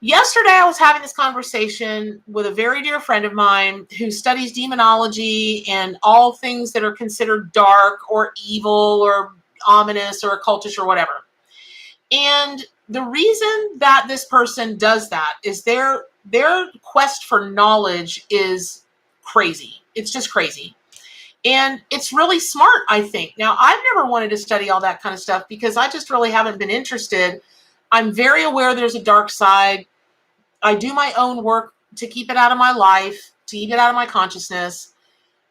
Yesterday, I was having this conversation with a very dear friend of mine who studies demonology and all things that are considered dark or evil or ominous or occultish or whatever. And the reason that this person does that is their quest for knowledge is crazy. It's just crazy. And it's really smart, I think. Now, I've never wanted to study all that kind of stuff because I just really haven't been interested. I'm very aware there's a dark side. I do my own work to keep it out of my life, to keep it out of my consciousness.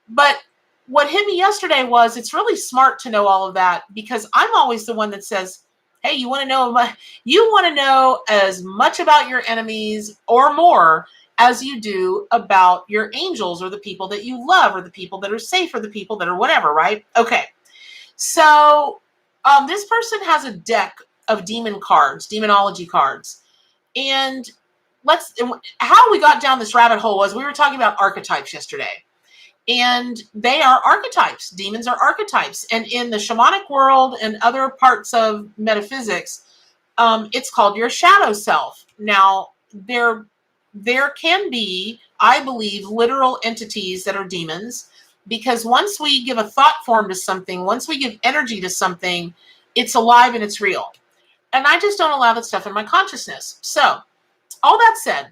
But what hit me yesterday was it's really smart to know all of that because I'm always the one that says, hey, you want to know as much about your enemies or more as you do about your angels or the people that you love or the people that are safe or the people that are whatever, right? Okay. So this person has a deck of demon cards, demonology cards. And how we got down this rabbit hole was we were talking about archetypes yesterday. And they are archetypes. Demons are archetypes. And in the shamanic world and other parts of metaphysics, it's called your shadow self. Now, there can be, I believe, literal entities that are demons, because once we give a thought form to something, once we give energy to something, it's alive and it's real. And I just don't allow that stuff in my consciousness. So, all that said,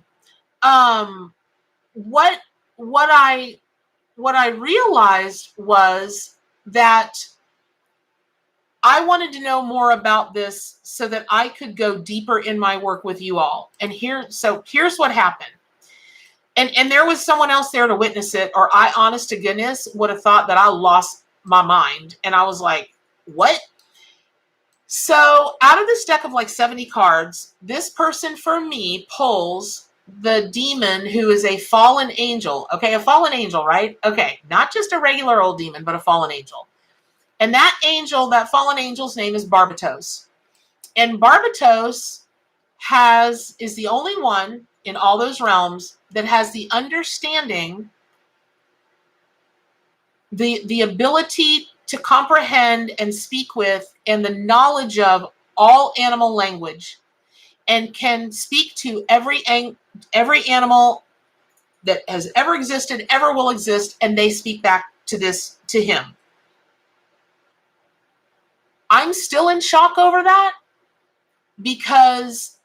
what I realized was that I wanted to know more about this so that I could go deeper in my work with you all. And here's what happened. And there was someone else there to witness it, or I, honest to goodness, would have thought that I lost my mind. And I was like, what? So out of this deck of like 70 cards, this person for me pulls the demon who is a fallen angel. Okay, a fallen angel, right? Okay, not just a regular old demon, but a fallen angel. And that fallen angel's name is Barbatos. And Barbatos is the only one in all those realms that has the understanding, the ability to comprehend and speak with, and the knowledge of all animal language, and can speak to every animal that has ever existed, ever will exist, and they speak back to him. I'm still in shock over that, because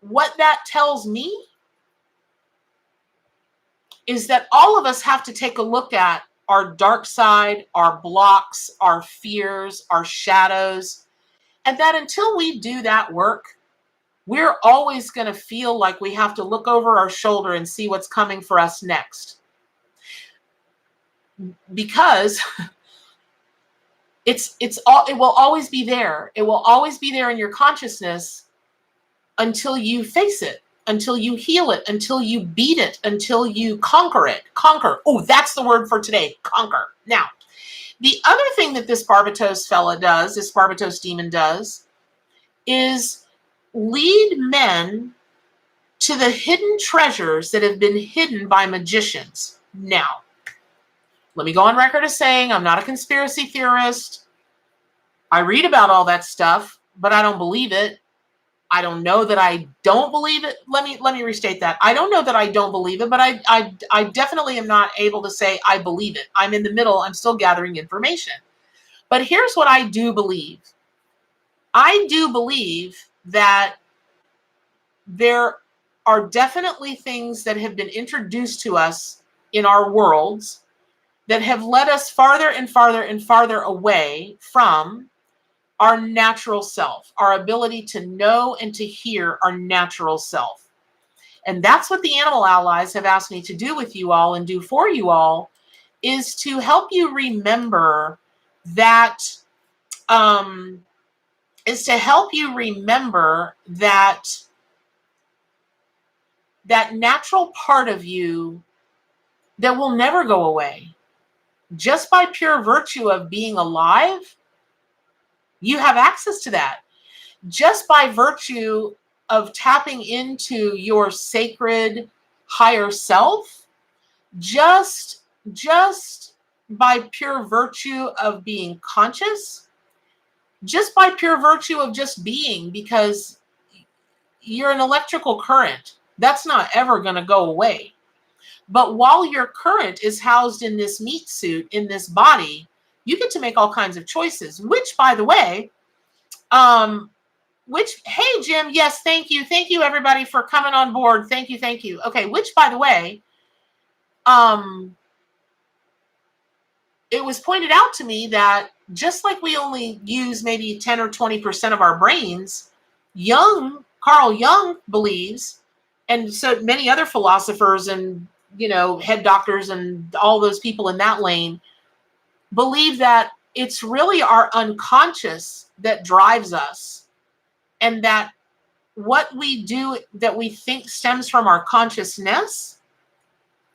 what that tells me is that all of us have to take a look at our dark side, our blocks, our fears, our shadows, and that until we do that work, we're always going to feel like we have to look over our shoulder and see what's coming for us next. Because it will always be there. It will always be there in your consciousness until you face it, until you heal it, until you beat it, until you conquer it. Conquer. Oh, that's the word for today. Conquer. Now, the other thing that this Barbatos demon does, is lead men to the hidden treasures that have been hidden by magicians. Now, let me go on record as saying I'm not a conspiracy theorist. I read about all that stuff, but I don't believe it. I don't know that I don't believe it. Let me restate that. I don't know that I don't believe it, but I definitely am not able to say I believe it. I'm in the middle. I'm still gathering information. But here's what I do believe. I do believe that there are definitely things that have been introduced to us in our worlds that have led us farther and farther and farther away from our natural self, our ability to know and to hear our natural self. And that's what the animal allies have asked me to do with you all and do for you all, is to help you remember that, that natural part of you that will never go away. Just by pure virtue of being alive, you have access to that. Just by virtue of tapping into your sacred higher self, just by pure virtue of being conscious, just by pure virtue of just being, because you're an electrical current. That's not ever going to go away. But while your current is housed in this meat suit, in this body, you get to make all kinds of choices, which, by the way, hey, Jim, yes, thank you. Thank you, everybody, for coming on board. Thank you, thank you. Okay, which, by the way, it was pointed out to me that just like we only use maybe 10 or 20% of our brains, Carl Jung believes, and so many other philosophers and, head doctors and all those people in that lane believe that it's really our unconscious that drives us, and that what we do that we think stems from our consciousness,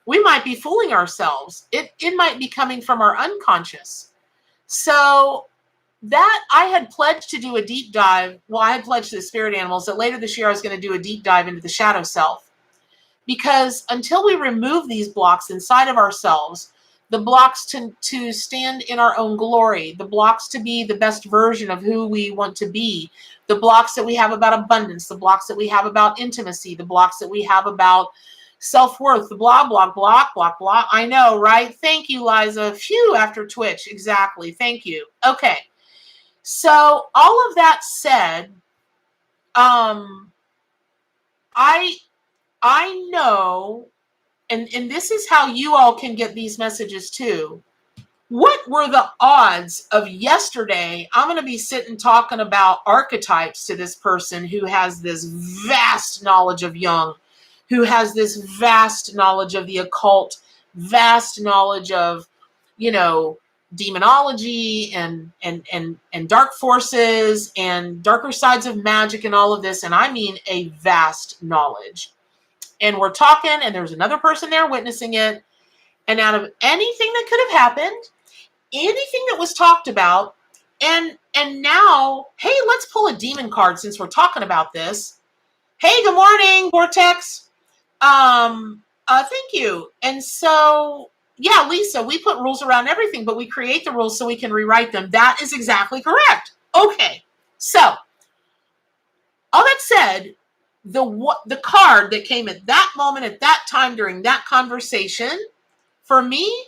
we might be fooling ourselves. It might be coming from our unconscious. So that I had pledged to do a deep dive. Well, I had pledged to the spirit animals that later this year I was going to do a deep dive into the shadow self. Because until we remove these blocks inside of ourselves, the blocks to stand in our own glory, the blocks to be the best version of who we want to be, the blocks that we have about abundance, the blocks that we have about intimacy, the blocks that we have about self-worth, the blah, blah, blah, blah, blah. I know, right? Thank you, Liza. Phew, after Twitch. Exactly. Thank you. Okay. So all of that said, I know, and this is how you all can get these messages too. What were the odds of yesterday? I'm going to be sitting talking about archetypes to this person who has this vast knowledge of Jung, who has this vast knowledge of the occult, vast knowledge of, demonology and dark forces and darker sides of magic and all of this. And I mean a vast knowledge. And we're talking, and there's another person there witnessing it. And out of anything that could have happened, anything that was talked about, and now, hey, let's pull a demon card since we're talking about this. Hey, good morning, Vortex. Thank you. And so, yeah, Lisa, we put rules around everything, but we create the rules so we can rewrite them. That is exactly correct. Okay, so all that said, the card that came at that moment, at that time, during that conversation, for me,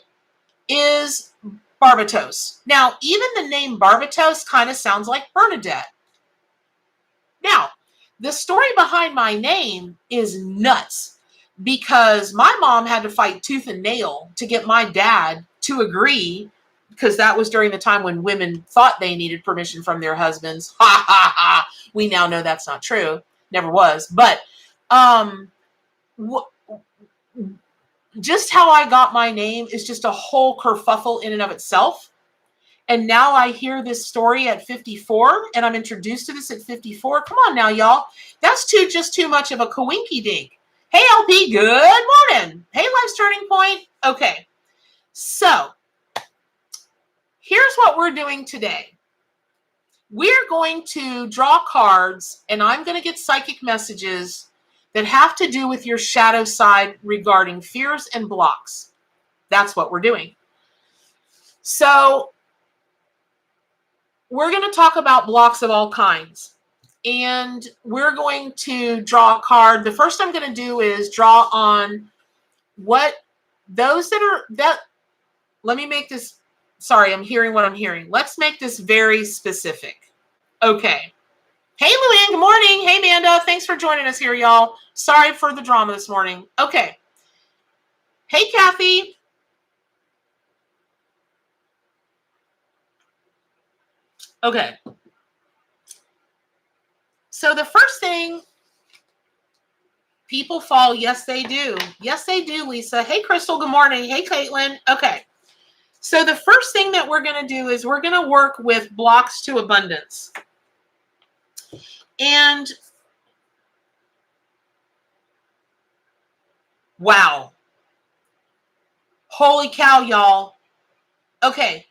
is Barbatos. Now, even the name Barbatos kind of sounds like Bernadette. Now, the story behind my name is nuts, because my mom had to fight tooth and nail to get my dad to agree, because that was during the time when women thought they needed permission from their husbands. Ha, ha, ha. We now know that's not true. Never was. But just how I got my name is just a whole kerfuffle in and of itself. And now I hear this story at 54, and I'm introduced to this at 54. Come on now, y'all. That's just too much of a coinky dink. Hey, LP, good morning. Hey, Life's Turning Point. Okay, so here's what we're doing today. We're going to draw cards, and I'm going to get psychic messages that have to do with your shadow side regarding fears and blocks. That's what we're doing. So we're going to talk about blocks of all kinds, and we're going to draw a card. The first I'm going to do is draw on what those let me make this, sorry, I'm hearing what I'm hearing. Let's make this very specific. Okay. Hey, Luann, good morning. Hey, Amanda, thanks for joining us here, y'all. Sorry for the drama this morning. Okay. Hey, Kathy. Okay. So the first thing, people fall. Yes, they do. Yes, they do, Lisa. Hey, Crystal, good morning. Hey, Caitlin. Okay. So the first thing that we're going to do is we're going to work with blocks to abundance. And wow. Holy cow, y'all. Okay.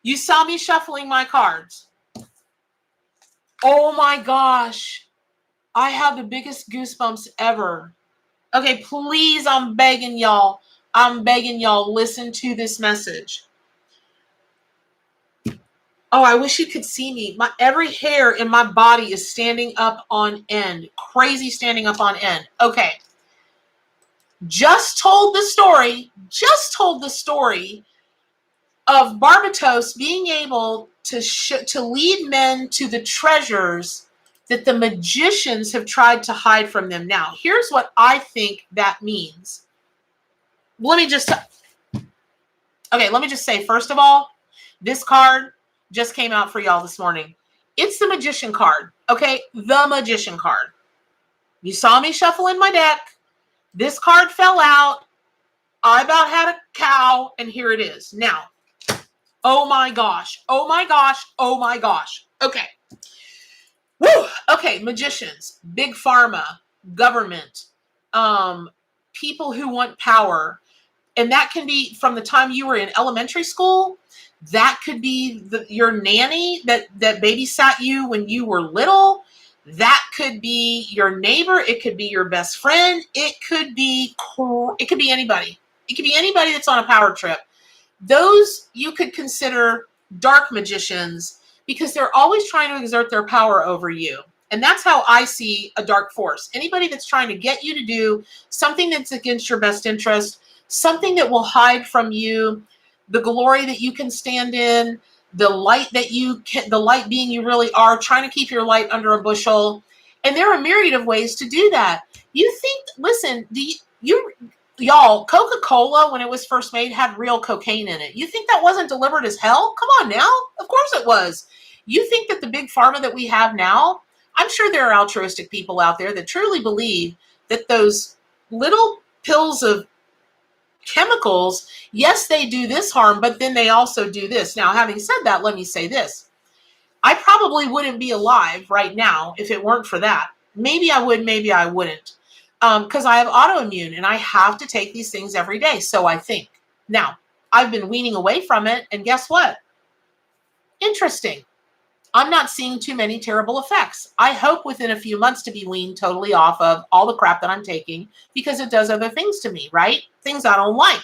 You saw me shuffling my cards. Oh my gosh. I have the biggest goosebumps ever. Okay, please, I'm begging y'all. Listen to this message. Oh, I wish you could see me. Every hair in my body is standing up on end. Crazy standing up on end. Okay. Just told the story of Barbatos being able to lead men to the treasures that the magicians have tried to hide from them. Now, here's what I think that means. Let me just say, first of all, this card just came out for y'all this morning. It's the Magician card, okay? The Magician card. You saw me shuffle in my deck. This card fell out. I about had a cow, and here it is. Now, oh my gosh. Oh my gosh. Oh my gosh. Okay. Woo! Okay, magicians, big pharma, government, people who want power. And that can be from the time you were in elementary school. That could be your nanny that babysat you when you were little. That could be your neighbor. It could be your best friend. It could be anybody. It could be anybody that's on a power trip. Those you could consider dark magicians because they're always trying to exert their power over you. And that's how I see a dark force. Anybody that's trying to get you to do something that's against your best interest, something that will hide from you the glory that you can stand in, the light being you really are, trying to keep your light under a bushel. And there are a myriad of ways to do that. Y'all, Coca-Cola, when it was first made, had real cocaine in it. You think that wasn't deliberate as hell? Come on now. Of course it was. You think that the big pharma that we have now, I'm sure there are altruistic people out there that truly believe that those little pills of chemicals, yes, they do this harm, but then they also do this. Now, having said that, let me say this. I probably wouldn't be alive right now if it weren't for that. Maybe I would, maybe I wouldn't. Because I have autoimmune and I have to take these things every day. So I think. Now, I've been weaning away from it. And guess what? Interesting. I'm not seeing too many terrible effects. I hope within a few months to be weaned totally off of all the crap that I'm taking because it does other things to me, right? Things I don't like.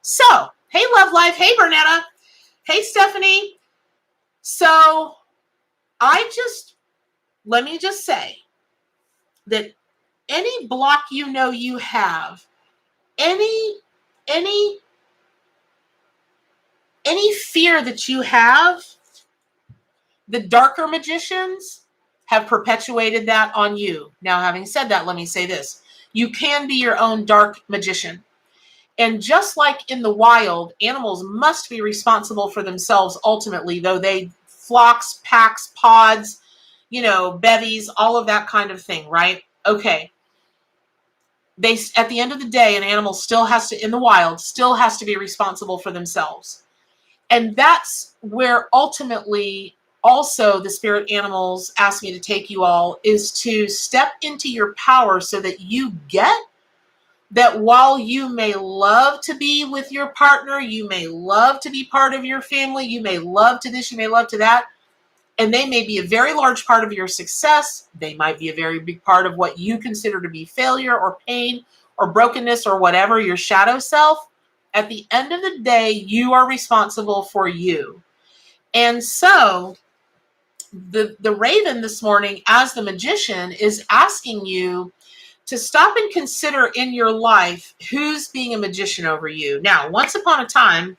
So, hey, Love Life. Hey, Bernetta. Hey, Stephanie. So, let me just say that any block you have, any fear that you have, the darker magicians have perpetuated that on you. Now, having said that, let me say this. You can be your own dark magician. And just like in the wild, animals must be responsible for themselves ultimately, though they flocks, packs, pods, bevies, all of that kind of thing, right? Okay. At the end of the day, an animal in the wild, still has to be responsible for themselves. And that's where ultimately also the spirit animals ask me to take you all, is to step into your power so that you get that while you may love to be with your partner, you may love to be part of your family, you may love to this, you may love to that, and they may be a very large part of your success. They might be a very big part of what you consider to be failure or pain or brokenness or whatever, your shadow self. At the end of the day, you are responsible for you. And so the Raven this morning, as the magician, is asking you to stop and consider in your life who's being a magician over you. Now, once upon a time,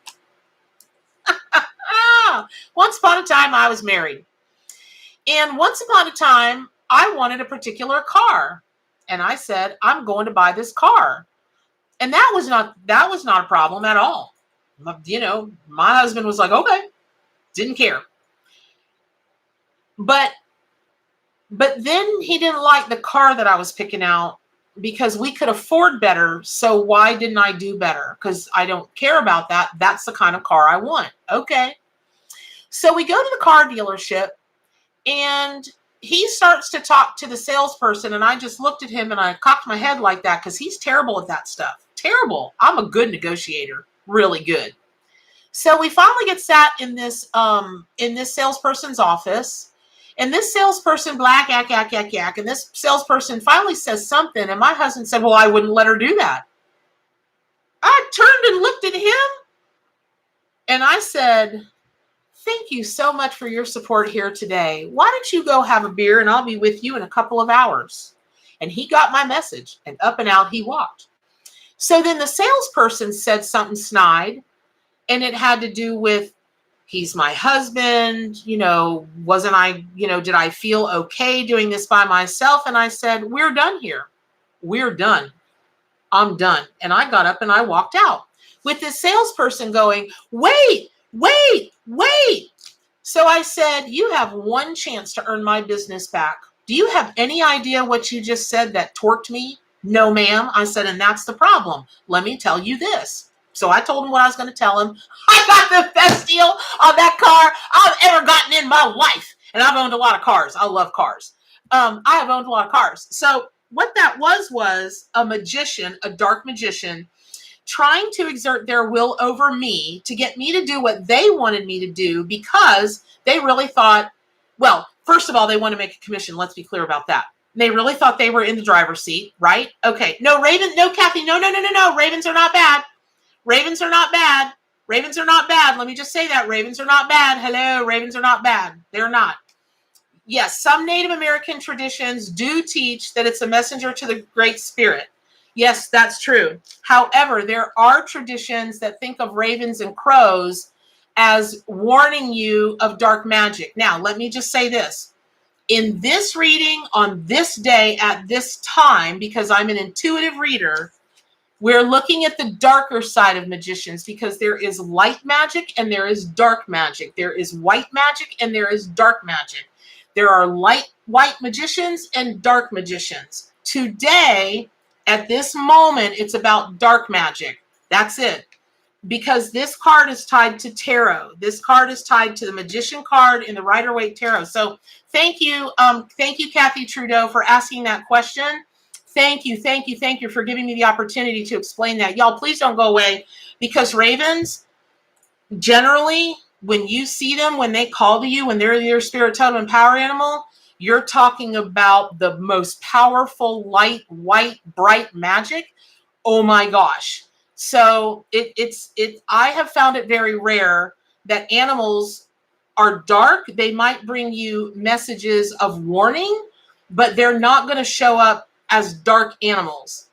I was married. And once upon a time, I wanted a particular car. And I said, I'm going to buy this car. And that was not a problem at all. My husband was like, okay, didn't care. But then he didn't like the car that I was picking out because we could afford better. So why didn't I do better? Because I don't care about that. That's the kind of car I want. Okay. So we go to the car dealership and he starts to talk to the salesperson. And I just looked at him and I cocked my head like that because he's terrible at that stuff. Terrible. I'm a good negotiator. Really good. So we finally get sat in this salesperson's office. And this salesperson, black, yak, yak, yak, yak. And this salesperson finally says something. And my husband said, well, I wouldn't let her do that. I turned and looked at him. And I said, thank you so much for your support here today. Why don't you go have a beer and I'll be with you in a couple of hours? And he got my message and up and out he walked. So then the salesperson said something snide, and it had to do with, he's my husband, wasn't I, did I feel okay doing this by myself? And I said, we're done here. We're done. I'm done. And I got up and I walked out with this salesperson going, wait. So I said, you have one chance to earn my business back. Do you have any idea what you just said that torqued me? No, ma'am. I said, and that's the problem. Let me tell you this. So I told him what I was going to tell him. I got the best deal on that car I've ever gotten in my life. And I've owned a lot of cars. I love cars. I have owned a lot of cars. So what that was a magician, a dark magician, trying to exert their will over me to get me to do what they wanted me to do because they really thought, well, first of all, they want to make a commission. Let's be clear about that. They really thought they were in the driver's seat, right? Okay. No, Kathy. No. Ravens are not bad. Ravens are not bad. Ravens are not bad. Let me just say that. Ravens are not bad. Hello. Ravens are not bad. They're not. Yes, some Native American traditions do teach that it's a messenger to the Great Spirit. Yes, that's true. However, there are traditions that think of ravens and crows as warning you of dark magic. Now, let me just say this. In this reading on this day at this time, because I'm an intuitive reader, we're looking at the darker side of magicians because there is light magic and there is dark magic. There is white magic and there is dark magic. There are white magicians and dark magicians. Today, at this moment, it's about dark magic. That's it. Because this card is tied to tarot. This card is tied to the magician card in the Rider-Waite Tarot. So thank you, Kathy Trudeau, for asking that question. Thank you for giving me the opportunity to explain that. Y'all, please don't go away, because ravens, generally, when you see them, when they call to you, when they're your spirit totem and power animal, you're talking about the most powerful, light, white, bright magic. Oh my gosh. So I have found it very rare that animals are dark. They might bring you messages of warning, but they're not going to show up as dark animals,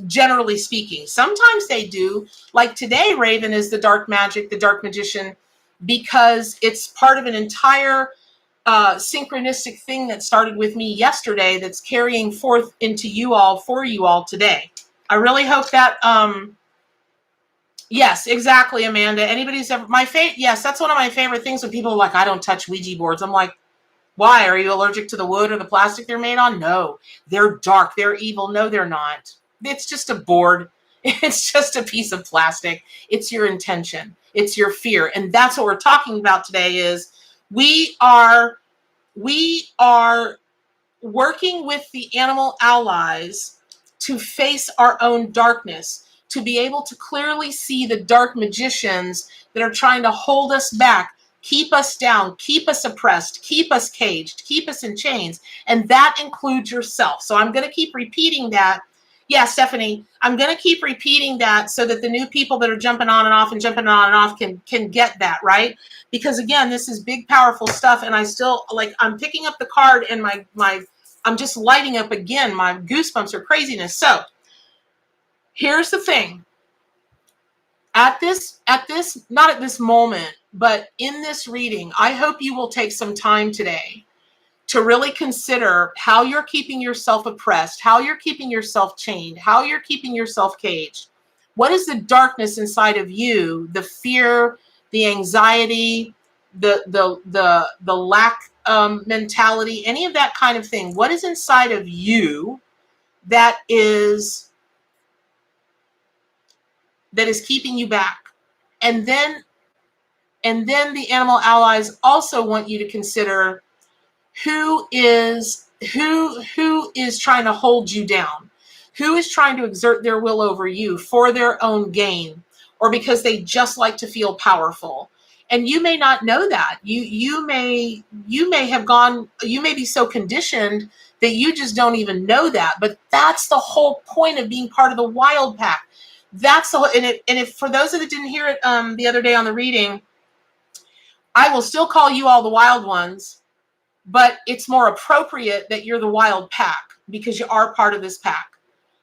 generally speaking. Sometimes they do. Like today, Raven is the dark magic, the dark magician, because it's part of an entire synchronistic thing that started with me yesterday that's carrying forth into you all, for you all today. I really hope that, yes, exactly, Amanda. Anybody's ever, yes, that's one of my favorite things when people are like, I don't touch Ouija boards. I'm like, why? Are you allergic to the wood or the plastic they're made on? No, they're dark. They're evil. No, they're not. It's just a board. It's just a piece of plastic. It's your intention. It's your fear. And that's what we're talking about today is we are working with the animal allies to face our own darkness, to be able to clearly see the dark magicians that are trying to hold us back, keep us down, keep us oppressed, keep us caged, keep us in chains. And that includes yourself. So I'm going to keep repeating that. Yeah, Stephanie, I'm going to keep repeating that so that the new people that are jumping on and off and jumping on and off can get that, right? Because again, this is big, powerful stuff. And I still, like, I'm picking up the card and I'm just lighting up again. My goosebumps are craziness. So here's the thing. Not at this moment, but in this reading, I hope you will take some time today to really consider how you're keeping yourself oppressed, how you're keeping yourself chained, how you're keeping yourself caged. What is the darkness inside of you, the fear, the anxiety, the lack mentality, any of that kind of thing? What is inside of you that is keeping you back? And then the animal allies also want you to consider who is trying to hold you down, who is trying to exert their will over you for their own gain, or because they just like to feel powerful. And you may not know that. You may be so conditioned that you just don't even know that. But that's the whole point of being part of the wild pack. That's the whole, and if for those that didn't hear it the other day on the reading, I will still call you all the wild ones, but it's more appropriate that you're the wild pack because you are part of this pack.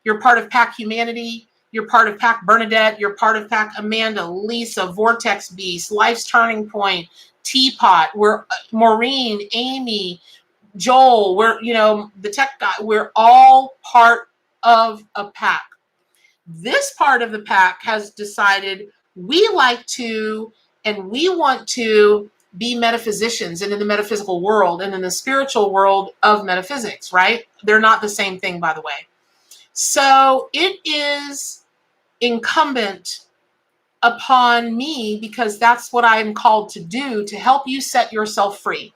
You're part of Pack Humanity. You're part of Pack Bernadette. You're part of Pack Amanda, Lisa, Vortex Beast, Life's Turning Point, Teapot. We're Maureen, Amy, Joel. We're, the tech guy. We're all part of a pack. This part of the pack has decided we like to and we want to be metaphysicians and in the metaphysical world and in the spiritual world of metaphysics, right? They're not the same thing, by the way. So it is incumbent upon me, because that's what I'm called to do, to help you set yourself free.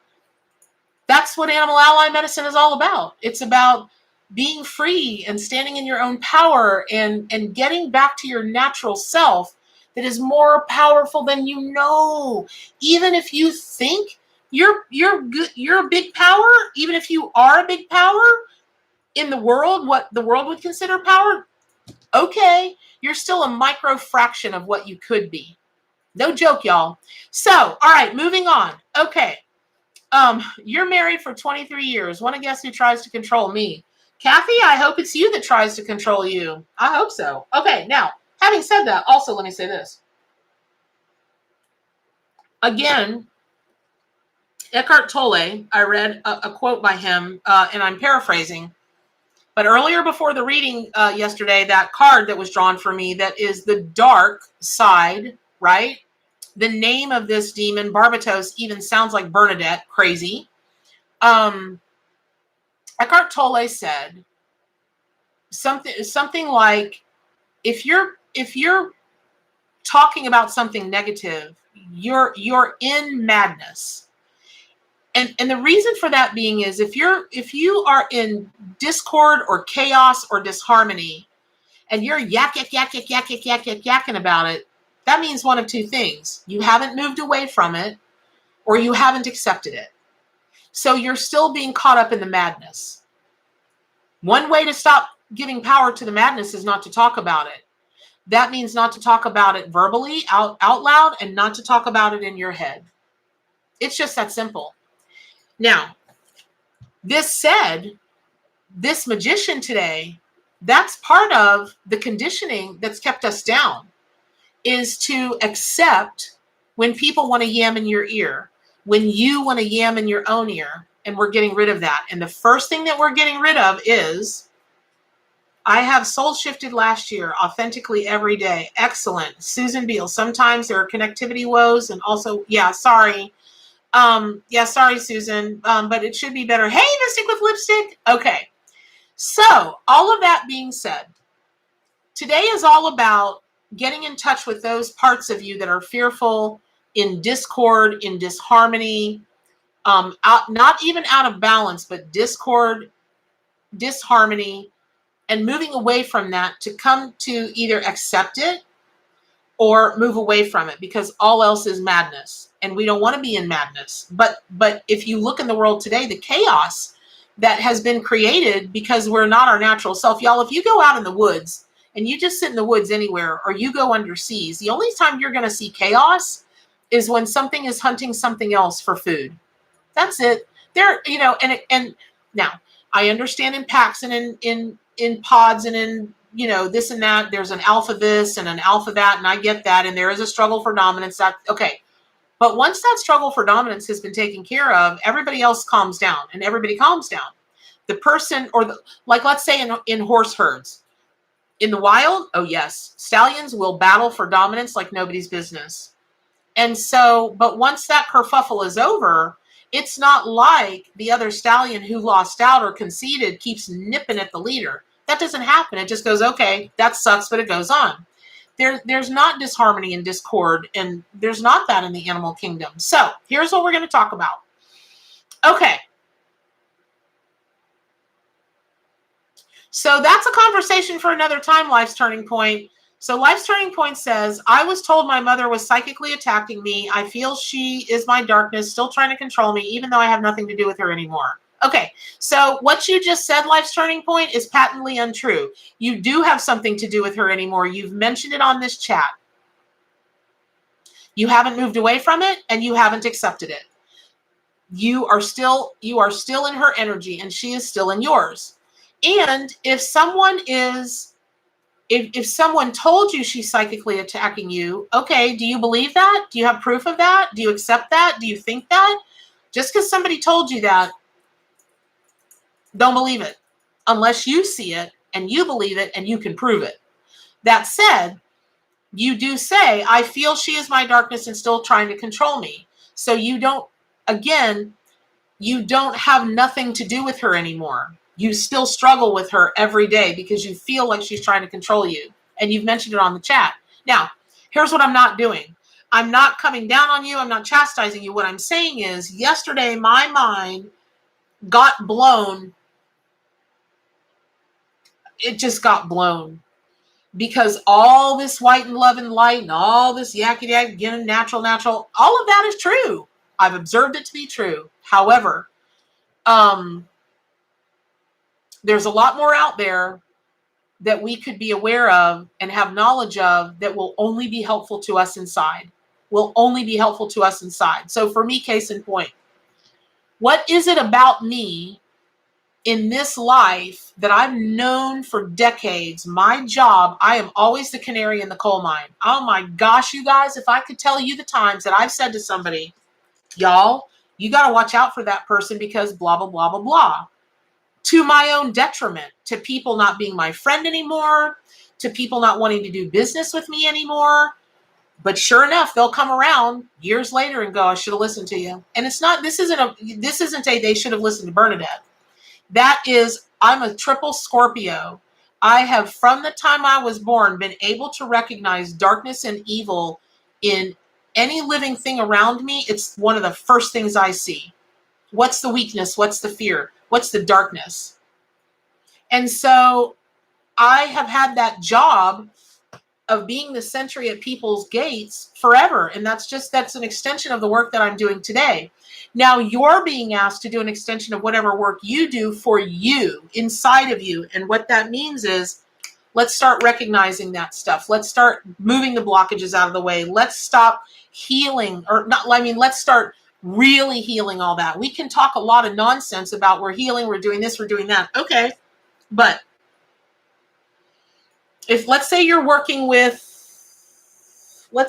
That's what animal ally medicine is all about. It's about being free and standing in your own power and getting back to your natural self that is more powerful than you know. Even if you think you're good, you're a big power, even if you are a big power in the world, what the world would consider power, okay, you're still a micro fraction of what you could be. No joke, y'all. So, all right, moving on. Okay. You're married for 23 years. Want to guess who tries to control me? Kathy, I hope it's you that tries to control you. I hope so. Okay, now, having said that, also let me say this. Again, Eckhart Tolle, I read a quote by him, and I'm paraphrasing. But earlier before the reading yesterday, that card that was drawn for me, that is the dark side, right? The name of this demon, Barbatos, even sounds like Bernadette. Crazy. Eckhart Tolle said something like, if you're talking about something negative, you're in madness. And the reason for that being is if you are in discord or chaos or disharmony and you're yakking about it, that means one of two things. You haven't moved away from it or you haven't accepted it. So you're still being caught up in the madness. One way to stop giving power to the madness is not to talk about it. That means not to talk about it verbally, out loud, and not to talk about it in your head. It's just that simple. Now, this said, this magician today, that's part of the conditioning that's kept us down, is to accept when people want to yam in your ear, when you want to yam in your own ear, and we're getting rid of that. And the first thing that we're getting rid of is, I have soul shifted last year authentically every day. Excellent. Susan Beal. Sometimes there are connectivity woes and also, sorry. Sorry, Susan. But it should be better. Hey, Mystic with Lipstick. Okay. So all of that being said, today is all about getting in touch with those parts of you that are fearful, in discord, in disharmony, not even out of balance, but discord, disharmony, and moving away from that to come to either accept it or move away from it, because all else is madness and we don't want to be in madness. But if you look in the world today, the chaos that has been created because we're not our natural self. Y'all, if you go out in the woods and you just sit in the woods anywhere, or you go underseas, the only time you're going to see chaos is when something is hunting something else for food. That's it. There, and now I understand in packs and in pods and in, this and that, there's an alpha this and an alpha that, and I get that, and there is a struggle for dominance. That okay. But once that struggle for dominance has been taken care of, everybody else calms down, and everybody calms down. The person, like let's say in horse herds, in the wild, oh yes, stallions will battle for dominance like nobody's business. And so, but once that kerfuffle is over, it's not like the other stallion who lost out or conceded keeps nipping at the leader. That doesn't happen. It just goes, okay, that sucks, but it goes on. There's not disharmony and discord, and there's not that in the animal kingdom. So here's what we're going to talk about. Okay. So that's a conversation for another time, Life's Turning Point. So Life's Turning Point says, I was told my mother was psychically attacking me. I feel she is my darkness, still trying to control me, even though I have nothing to do with her anymore. Okay, so what you just said, Life's Turning Point, is patently untrue. You do have something to do with her anymore. You've mentioned it on this chat. You haven't moved away from it, and you haven't accepted it. You are still in her energy, and she is still in yours. And if someone told you she's psychically attacking you, okay, do you believe that? Do you have proof of that? Do you accept that? Do you think that? Just because somebody told you that, don't believe it unless you see it and you believe it and you can prove it. That said, you do say, I feel she is my darkness and still trying to control me. So you don't have nothing to do with her anymore. You still struggle with her every day because you feel like she's trying to control you. And you've mentioned it on the chat. Now, here's what I'm not doing. I'm not coming down on you. I'm not chastising you. What I'm saying is, yesterday, my mind got blown. It just got blown. Because all this white and love and light and all this yakety yak, again, natural, all of that is true. I've observed it to be true. However, there's a lot more out there that we could be aware of and have knowledge of that will only be helpful to us inside. So for me, case in point, what is it about me in this life that I've known for decades? My job, I am always the canary in the coal mine. Oh my gosh, you guys, if I could tell you the times that I've said to somebody, y'all, you got to watch out for that person because blah, blah, blah, blah, blah. To my own detriment, to people not being my friend anymore, to people not wanting to do business with me anymore. But sure enough, they'll come around years later and go, I should have listened to you. And this isn't a they should have listened to Bernadette. That is, I'm a triple Scorpio. I have, from the time I was born, been able to recognize darkness and evil in any living thing around me. It's one of the first things I see. What's the weakness? What's the fear? What's the darkness? And so I have had that job of being the sentry at people's gates forever. And that's an extension of the work that I'm doing today. Now you're being asked to do an extension of whatever work you do for you, inside of you. And what that means is, let's start recognizing that stuff. Let's start moving the blockages out of the way. Let's stop healing, let's start really healing all that. We can talk a lot of nonsense about we're healing, we're doing this, we're doing that. Okay. But if let's say you're working with a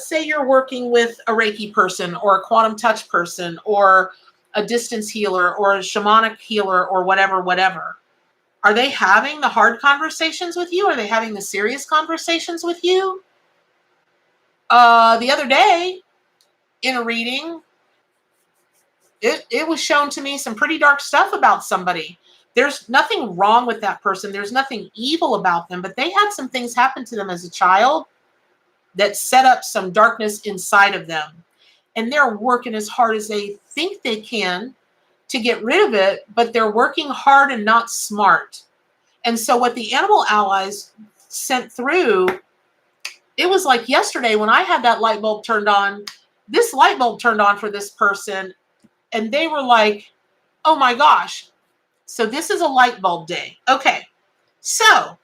Reiki person or a quantum touch person or a distance healer or a shamanic healer or whatever, are they having the hard conversations with you? Are they having the serious conversations with you? The other day in a reading, it was shown to me some pretty dark stuff about somebody. There's nothing wrong with that person. There's nothing evil about them, but they had some things happen to them as a child that set up some darkness inside of them. And they're working as hard as they think they can to get rid of it, but they're working hard and not smart. And so what the animal allies sent through, it was like yesterday when I had that light bulb turned on, this light bulb turned on for this person, and they were like, oh my gosh. So this is a light bulb day. Okay. So,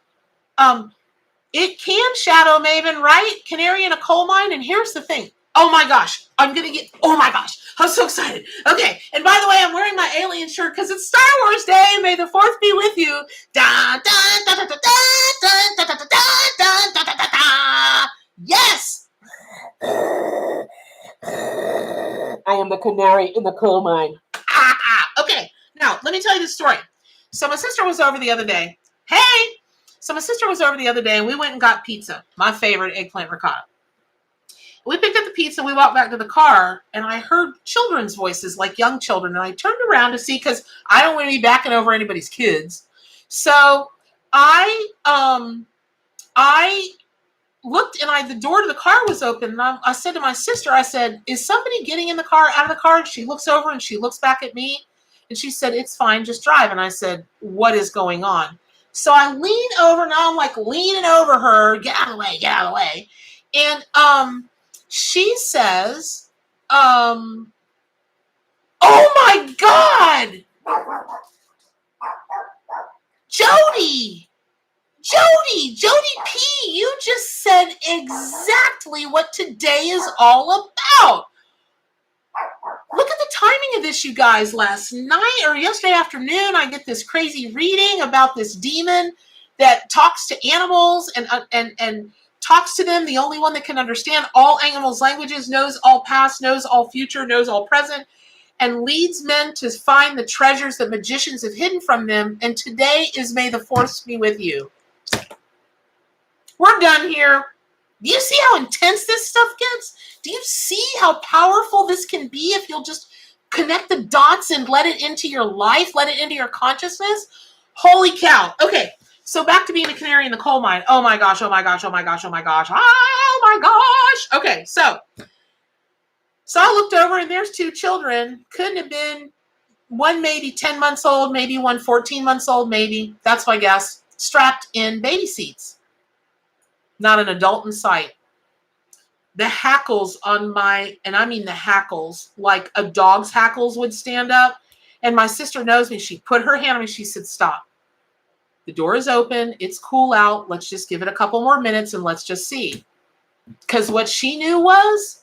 it can shadow Maven, right? Canary in a coal mine. And here's the thing. Oh my gosh. Oh my gosh. I'm so excited. Okay. And by the way, I'm wearing my alien shirt because it's Star Wars Day. May the 4th be with you. Da, da, da, da, da, da, da, da, da, da, da, da, da, da. Yes. I am the canary in the coal mine. Okay. Now, let me tell you the story. So my sister was over the other day. And we went and got pizza. My favorite, eggplant ricotta. We picked up the pizza. We walked back to the car, and I heard children's voices, like young children. And I turned around to see, because I don't want to be backing over anybody's kids. So I looked, and the door to the car was open. And I said to my sister, I said, is somebody getting out of the car? And she looks over and she looks back at me. And she said, it's fine, just drive. And I said, what is going on? So I lean over. Now I'm like leaning over her. Get out of the way. And she says, oh my God, Jody, Jody P, you just said exactly what today is all about. Look at the timing of this, you guys. Last night or yesterday afternoon, I get this crazy reading about this demon that talks to animals and talks to them. The only one that can understand all animals' languages, knows all past, knows all future, knows all present, and leads men to find the treasures that magicians have hidden from them. And today is May the 4th be with you. We're done here. Do you see how intense this stuff gets? Do you see how powerful this can be if you'll just connect the dots and let it into your life, let it into your consciousness? Holy cow. Okay, so back to being a canary in the coal mine. Oh my gosh, oh my gosh, oh my gosh, oh my gosh, oh my gosh. Okay, so I looked over and there's two children. Couldn't have been one maybe 10 months old, maybe one 14 months old, maybe. That's my guess. Strapped in baby seats. Not an adult in sight. The hackles on and I mean the hackles, like a dog's hackles would stand up. And my sister knows me. She put her hand on me. She said, stop. The door is open. It's cool out. Let's just give it a couple more minutes and let's just see. Because what she knew was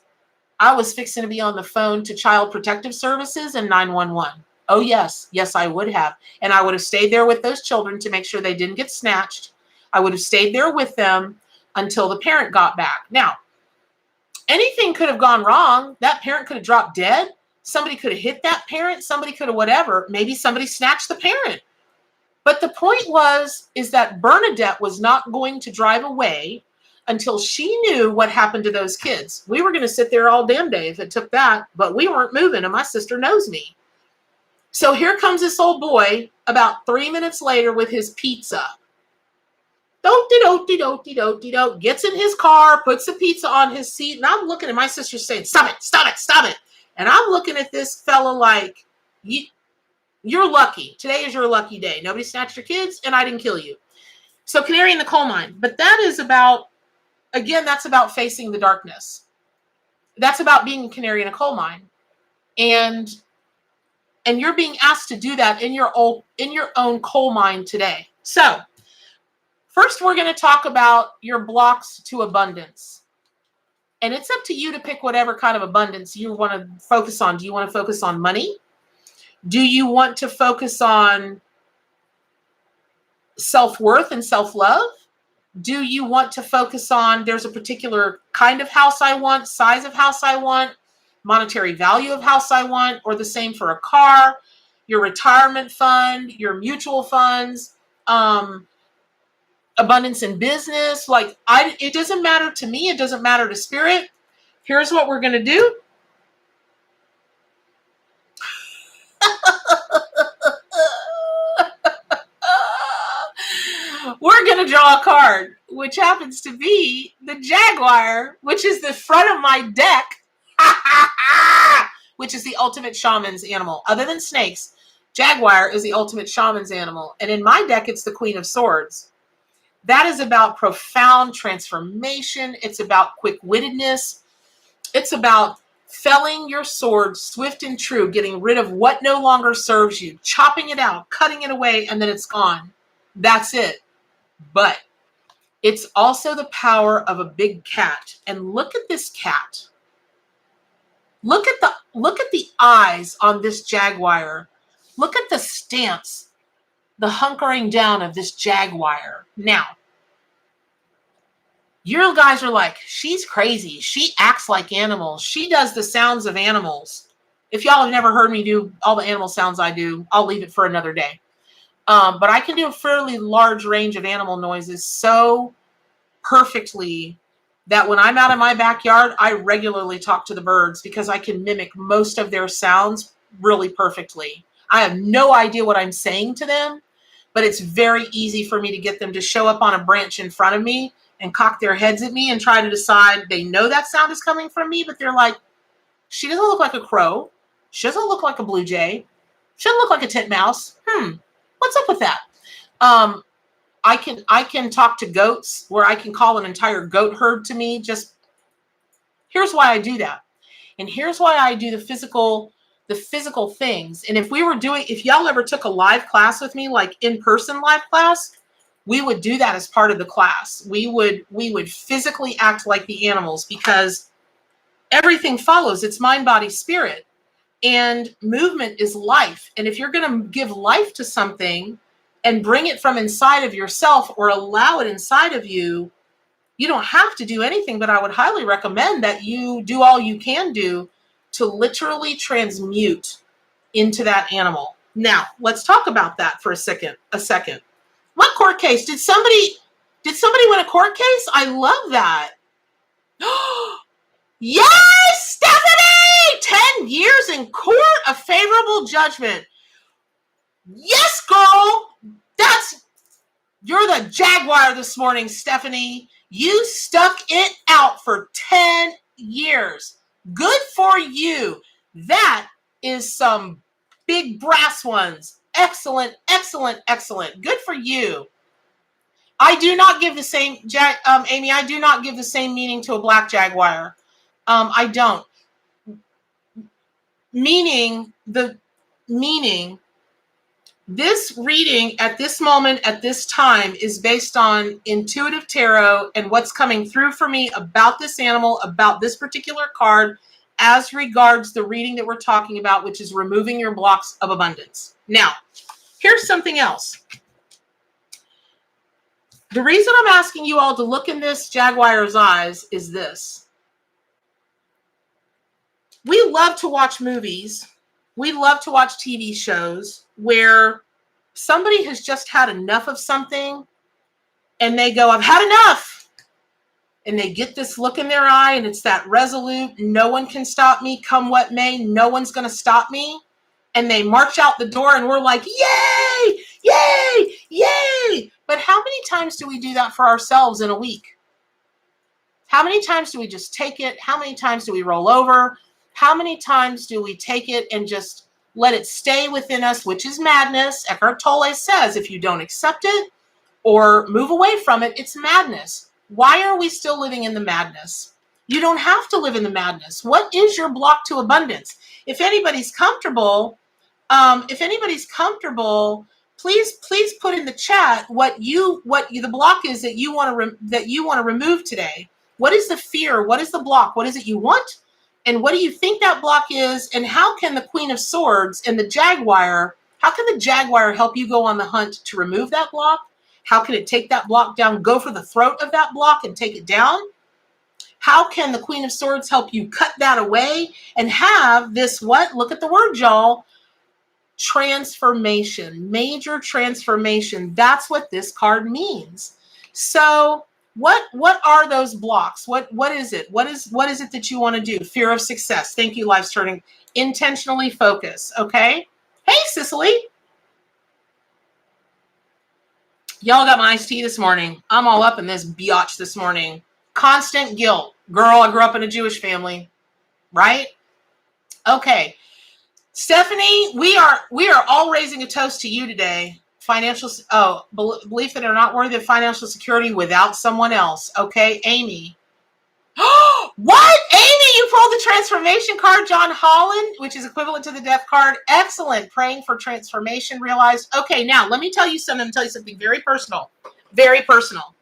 I was fixing to be on the phone to Child Protective Services and 911. Oh, yes. Yes, I would have. And I would have stayed there with those children to make sure they didn't get snatched. I would have stayed there with them until the parent got back. Now, anything could have gone wrong. That parent could have dropped dead. Somebody could have hit that parent. Somebody could have whatever. Maybe somebody snatched the parent. But the point is that Bernadette was not going to drive away until she knew what happened to those kids. We were going to sit there all damn day if it took that, but we weren't moving, and my sister knows me. So here comes this old boy about 3 minutes later with his pizza. Do-de-do-de-do-de-do-de-do, gets in his car, puts the pizza on his seat, and I'm looking at my sister saying, stop it, stop it, stop it. And I'm looking at this fella like, you're lucky. Today is your lucky day. Nobody snatched your kids, and I didn't kill you. So canary in the coal mine. But that is about, again, that's about facing the darkness. That's about being a canary in a coal mine. And you're being asked to do that in your own coal mine today. So first, we're going to talk about your blocks to abundance. And it's up to you to pick whatever kind of abundance you want to focus on. Do you want to focus on money? Do you want to focus on self-worth and self-love? Do you want to focus on there's a particular kind of house I want, size of house I want, monetary value of house I want, or the same for a car, your retirement fund, your mutual funds, abundance in business? Like, it doesn't matter to me. It doesn't matter to spirit. Here's what we're going to do. We're going to draw a card, which happens to be the jaguar, which is the front of my deck, which is the ultimate shaman's animal. Other than snakes, jaguar is the ultimate shaman's animal. And in my deck, it's the Queen of Swords. That is about profound transformation. It's about quick-wittedness. It's about felling your sword swift and true, getting rid of what no longer serves you, chopping it out, cutting it away, and then it's gone. That's it. But it's also the power of a big cat. And look at this cat. Look at the eyes on this jaguar. Look at the stance, the hunkering down of this jaguar. Now, your guys are like, she's crazy. She acts like animals. She does the sounds of animals. If y'all have never heard me do all the animal sounds I do, I'll leave it for another day. But I can do a fairly large range of animal noises so perfectly that when I'm out in my backyard, I regularly talk to the birds because I can mimic most of their sounds really perfectly. I have no idea what I'm saying to them, but it's very easy for me to get them to show up on a branch in front of me and cock their heads at me and try to decide they know that sound is coming from me, but they're like, she doesn't look like a crow. She doesn't look like a blue jay. She doesn't look like a titmouse. What's up with that? I can talk to goats where I can call an entire goat herd to me. Just here's why I do that. And here's why I do the physical things. And if y'all ever took a live class with me, like in-person live class, we would do that as part of the class. We would physically act like the animals because everything follows. It's mind, body, spirit. And movement is life. And if you're going to give life to something and bring it from inside of yourself or allow it inside of you, you don't have to do anything, but I would highly recommend that you do all you can do to literally transmute into that animal. Now, let's talk about that for a second. What court case? Did somebody win a court case? I love that. Yes, Stephanie! 10 years in court, a favorable judgment. Yes, girl! You're the jaguar this morning, Stephanie. You stuck it out for 10 years. Good for you. That is some big brass ones. Excellent, excellent, excellent. Good for you. I do not give the same, Amy, I do not give the same meaning to a black jaguar. I don't. Meaning, this reading at this moment, at this time, is based on intuitive tarot and what's coming through for me about this animal, about this particular card, as regards the reading that we're talking about, which is removing your blocks of abundance. Now, here's something else. The reason I'm asking you all to look in this jaguar's eyes is this. We love to watch movies. We love to watch TV shows where somebody has just had enough of something and they go, I've had enough. And they get this look in their eye and it's that resolute, no one can stop me, come what may, no one's going to stop me. And they march out the door and we're like, yay, yay, yay. But how many times do we do that for ourselves in a week? How many times do we just take it? How many times do we roll over? How many times do we take it and just let it stay within us, which is madness? Eckhart Tolle says if you don't accept it or move away from it, it's madness. Why are we still living in the madness? You don't have to live in the madness. What is your block to abundance? If anybody's comfortable, please put in the chat what the block is that you want to remove today. What is the fear? What is the block? What is it you want? And what do you think that block is? And how can the Queen of Swords and the Jaguar, how can the Jaguar help you go on the hunt to remove that block? How can it take that block down, go for the throat of that block and take it down? How can the Queen of Swords help you cut that away and have this what? Look at the word, y'all. Transformation, major transformation. That's what this card means. So what are those blocks? What is it? What is it that you want to do? Fear of success. Thank you, Life's Turning. Intentionally focus. Okay. Hey, Cicely. Y'all got my iced tea this morning. I'm all up in this biatch this morning. Constant guilt. Girl, I grew up in a Jewish family, right? Okay. Stephanie, we are all raising a toast to you today. Belief that are not worthy of financial security without someone else. Okay, Amy. What? Amy, you pulled the transformation card, John Holland, which is equivalent to the death card. Excellent. Praying for transformation realized. Okay, now let me tell you something. I'm going to tell you something very personal. Very personal.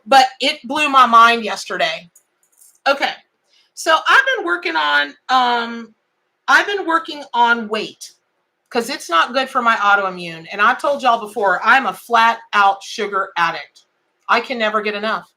But it blew my mind yesterday. Okay. So I've been working on weight because it's not good for my autoimmune. And I told y'all before, I'm a flat out sugar addict. I can never get enough.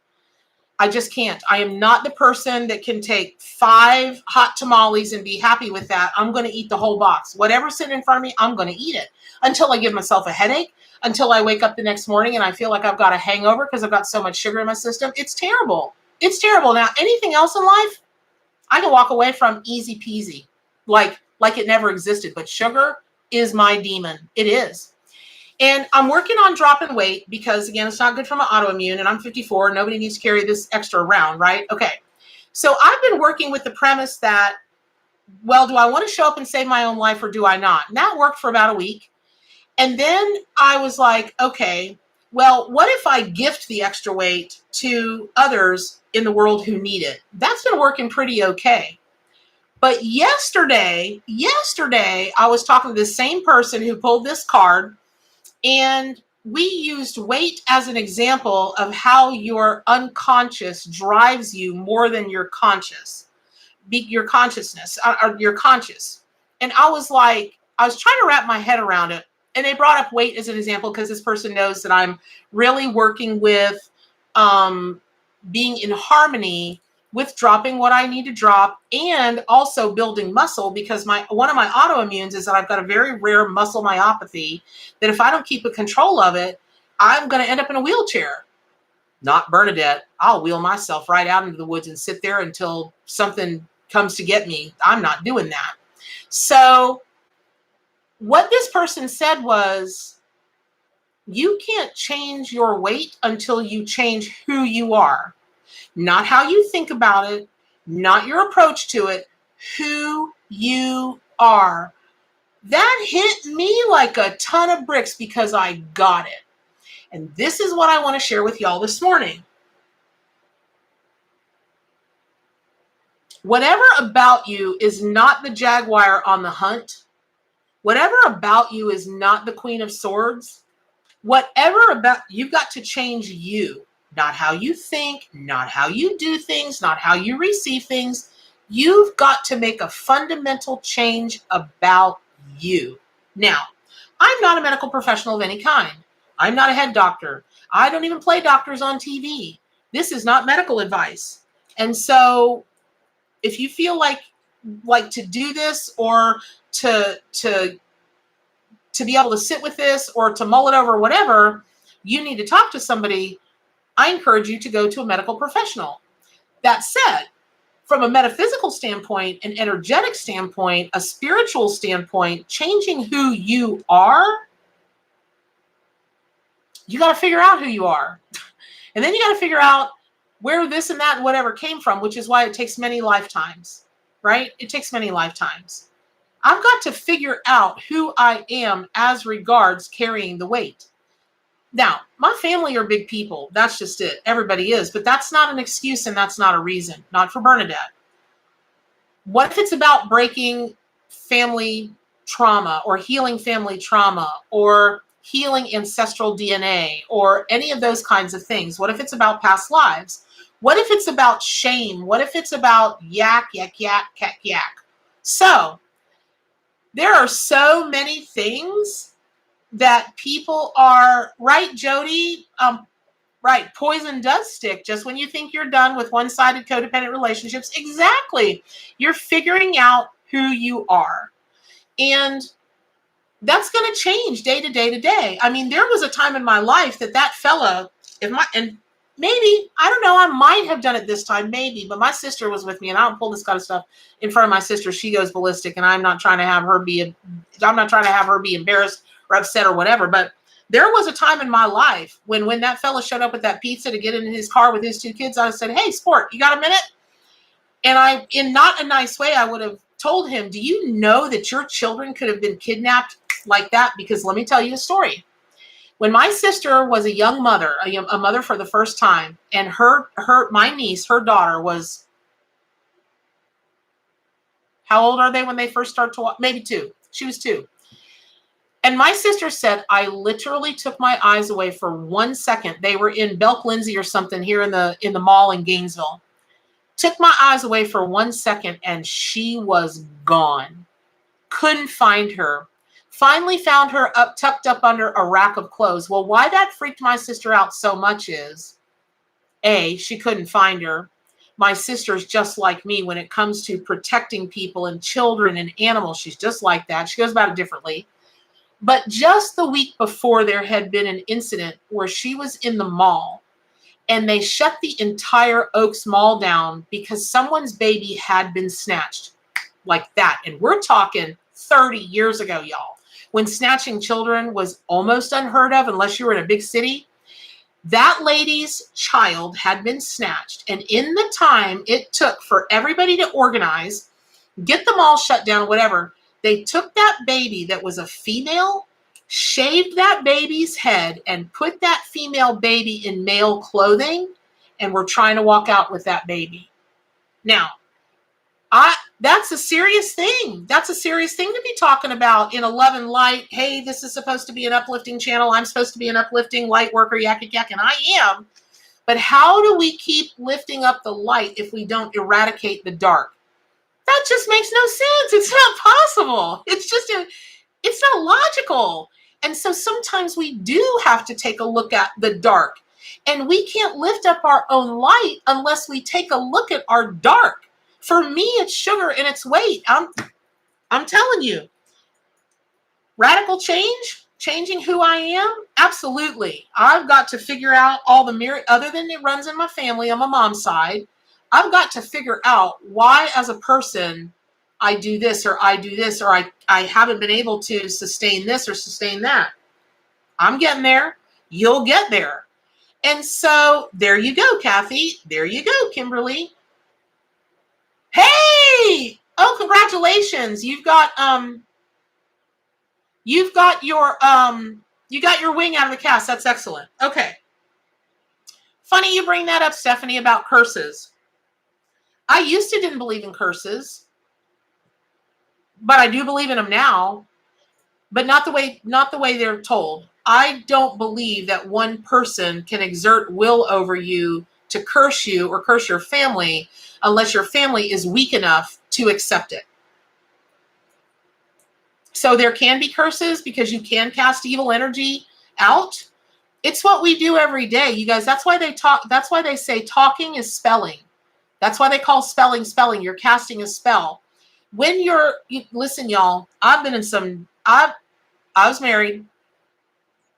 I just can't. I am not the person that can take 5 hot tamales and be happy with that. I'm going to eat the whole box. Whatever's sitting in front of me, I'm going to eat it until I give myself a headache, until I wake up the next morning and I feel like I've got a hangover because I've got so much sugar in my system. It's terrible. It's terrible. Now, anything else in life, I can walk away from easy peasy, like it never existed. But sugar is my demon. It is. And I'm working on dropping weight because, again, it's not good for my autoimmune, and I'm 54. Nobody needs to carry this extra around, right? Okay. So I've been working with the premise that, well, do I want to show up and save my own life or do I not? And that worked for about a week. And then I was like, okay, well, what if I gift the extra weight to others in the world who need it? That's been working pretty okay. But yesterday, I was talking to the same person who pulled this card, and we used weight as an example of how your unconscious drives you more than your conscious, your consciousness, or your conscious. And I was trying to wrap my head around it. And they brought up weight as an example because this person knows that I'm really working with being in harmony with dropping what I need to drop and also building muscle, because one of my autoimmunes is that I've got a very rare muscle myopathy that if I don't keep a control of it, I'm going to end up in a wheelchair. Not Bernadette. I'll wheel myself right out into the woods and sit there until something comes to get me. I'm not doing that. So what this person said was, you can't change your weight until you change who you are. Not how you think about it, not your approach to it, who you are. That hit me like a ton of bricks because I got it. And this is what I want to share with y'all this morning. Whatever about you is not the jaguar on the hunt. Whatever about you is not the Queen of Swords. Whatever about you've got to change you. Not how you think, not how you do things, not how you receive things. You've got to make a fundamental change about you. Now, I'm not a medical professional of any kind. I'm not a head doctor. I don't even play doctors on TV. This is not medical advice. And so if you feel like to do this or to be able to sit with this or to mull it over or whatever, you need to talk to somebody. I encourage you to go to a medical professional. That said, from a metaphysical standpoint, an energetic standpoint, a spiritual standpoint, changing who you are, you got to figure out who you are. And then you got to figure out where this and that and whatever came from, which is why it takes many lifetimes, right? It takes many lifetimes. I've got to figure out who I am as regards carrying the weight. Now, my family are big people. That's just it. Everybody is. But that's not an excuse and that's not a reason. Not for Bernadette. What if it's about breaking family trauma or healing family trauma or healing ancestral DNA or any of those kinds of things? What if it's about past lives? What if it's about shame? What if it's about yak, yak, yak, yak, yak? So there are so many things that people are, right, Jody? Right, poison does stick just when you think you're done with one-sided codependent relationships. Exactly. You're figuring out who you are. And that's going to change day to day to day. I mean, there was a time in my life that fella, and maybe, I don't know, I might have done it this time, maybe, but my sister was with me, and I don't pull this kind of stuff in front of my sister. She goes ballistic, and I'm not trying to have her be embarrassed or upset or whatever. But there was a time in my life when that fella showed up with that pizza to get in his car with his two kids, I said, "Hey, sport, you got a minute?" And in not a nice way, I would have told him, "Do you know that your children could have been kidnapped like that?" Because let me tell you a story. When my sister was a young mother, a mother for the first time, and my niece, her daughter was, how old are they when they first start to walk? Maybe 2. She was 2. And my sister said, I literally took my eyes away for 1 second. They were in Belk Lindsay or something here in the mall in Gainesville. Took my eyes away for 1 second and she was gone. Couldn't find her. Finally found her tucked up under a rack of clothes. Well, why that freaked my sister out so much is, A, she couldn't find her. My sister's just like me when it comes to protecting people and children and animals. She's just like that. She goes about it differently. But just the week before, there had been an incident where she was in the mall and they shut the entire Oaks Mall down because someone's baby had been snatched like that. And we're talking 30 years ago, y'all, when snatching children was almost unheard of unless you were in a big city. That lady's child had been snatched. And in the time it took for everybody to organize, get them all shut down, whatever, they took that baby that was a female, shaved that baby's head, and put that female baby in male clothing, and were trying to walk out with that baby. Now, That's a serious thing. That's a serious thing to be talking about in a love and light. Hey, this is supposed to be an uplifting channel. I'm supposed to be an uplifting light worker, yak, and I am. But how do we keep lifting up the light if we don't eradicate the dark? That just makes no sense. It's not possible. It's not logical. And so sometimes we do have to take a look at the dark. And we can't lift up our own light unless we take a look at our dark. For me, it's sugar and it's weight. I'm telling you. Radical change, changing who I am, absolutely. I've got to figure out all the other than it runs in my family on my mom's side. I've got to figure out why as a person I do this or I haven't been able to sustain this or sustain that. I'm getting there. You'll get there. And so there you go, Kathy. There you go, Kimberly. Hey! Oh, congratulations. You've got you got your wing out of the cast. That's excellent. Okay. Funny you bring that up, Stephanie, about curses. I used to didn't believe in curses, but I do believe in them now, but not the way they're told. I don't believe that one person can exert will over you to curse you or curse your family unless your family is weak enough to accept it. So there can be curses because you can cast evil energy out. It's what we do every day, you guys. That's why they say talking is spelling. That's why they call spelling. You're casting a spell. Listen, y'all, I've been in some, I was married.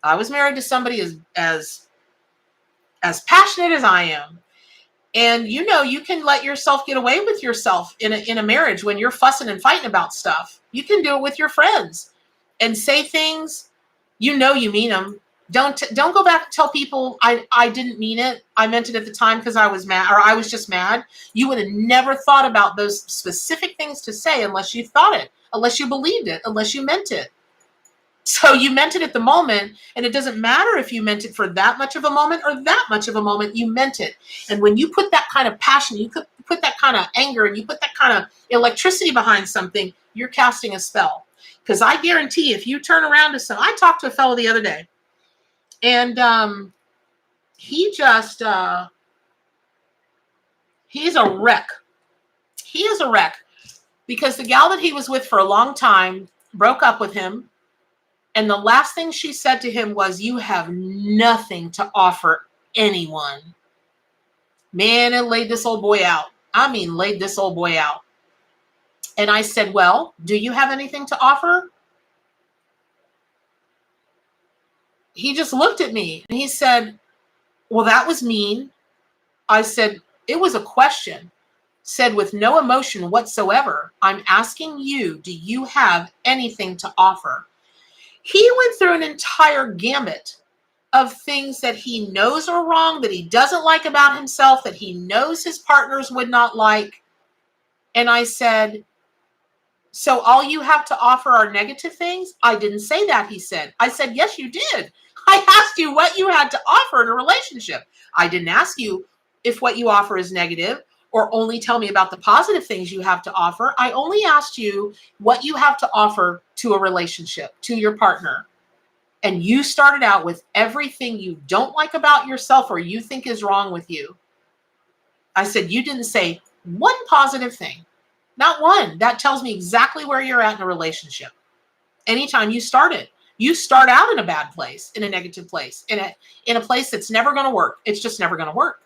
I was married to somebody as passionate as I am. And you can let yourself get away with yourself in a marriage when you're fussing and fighting about stuff. You can do it with your friends and say things, you mean them. Don't go back and tell people I didn't mean it. I meant it at the time because I was mad, or I was just mad. You would have never thought about those specific things to say unless you thought it, unless you believed it, unless you meant it. So you meant it at the moment, and it doesn't matter if you meant it for that much of a moment or that much of a moment, you meant it. And when you put that kind of passion, you put that kind of anger, and you put that kind of electricity behind something, you're casting a spell. Because I guarantee if you turn around to I talked to a fellow the other day, and he just, he's a wreck. He is a wreck because the gal that he was with for a long time broke up with him. And the last thing she said to him was, "You have nothing to offer anyone." Man, it laid this old boy out. I mean, laid this old boy out. And I said, "Well, do you have anything to offer?" He just looked at me and he said, "Well, that was mean." I said, "It was a question." Said with no emotion whatsoever, "I'm asking you, do you have anything to offer?" He went through an entire gamut of things that he knows are wrong, that he doesn't like about himself, that he knows his partners would not like. And I said, "So all you have to offer are negative things?" "I didn't say that," he said. I said, "Yes, you did. I asked you what you had to offer in a relationship. I didn't ask you if what you offer is negative or only tell me about the positive things you have to offer. I only asked you what you have to offer to a relationship, to your partner. And you started out with everything you don't like about yourself or you think is wrong with you." I said, "You didn't say one positive thing. Not one. That tells me exactly where you're at in a relationship. Anytime you start out in a bad place, in a negative place, in a place that's never going to work. It's just never going to work."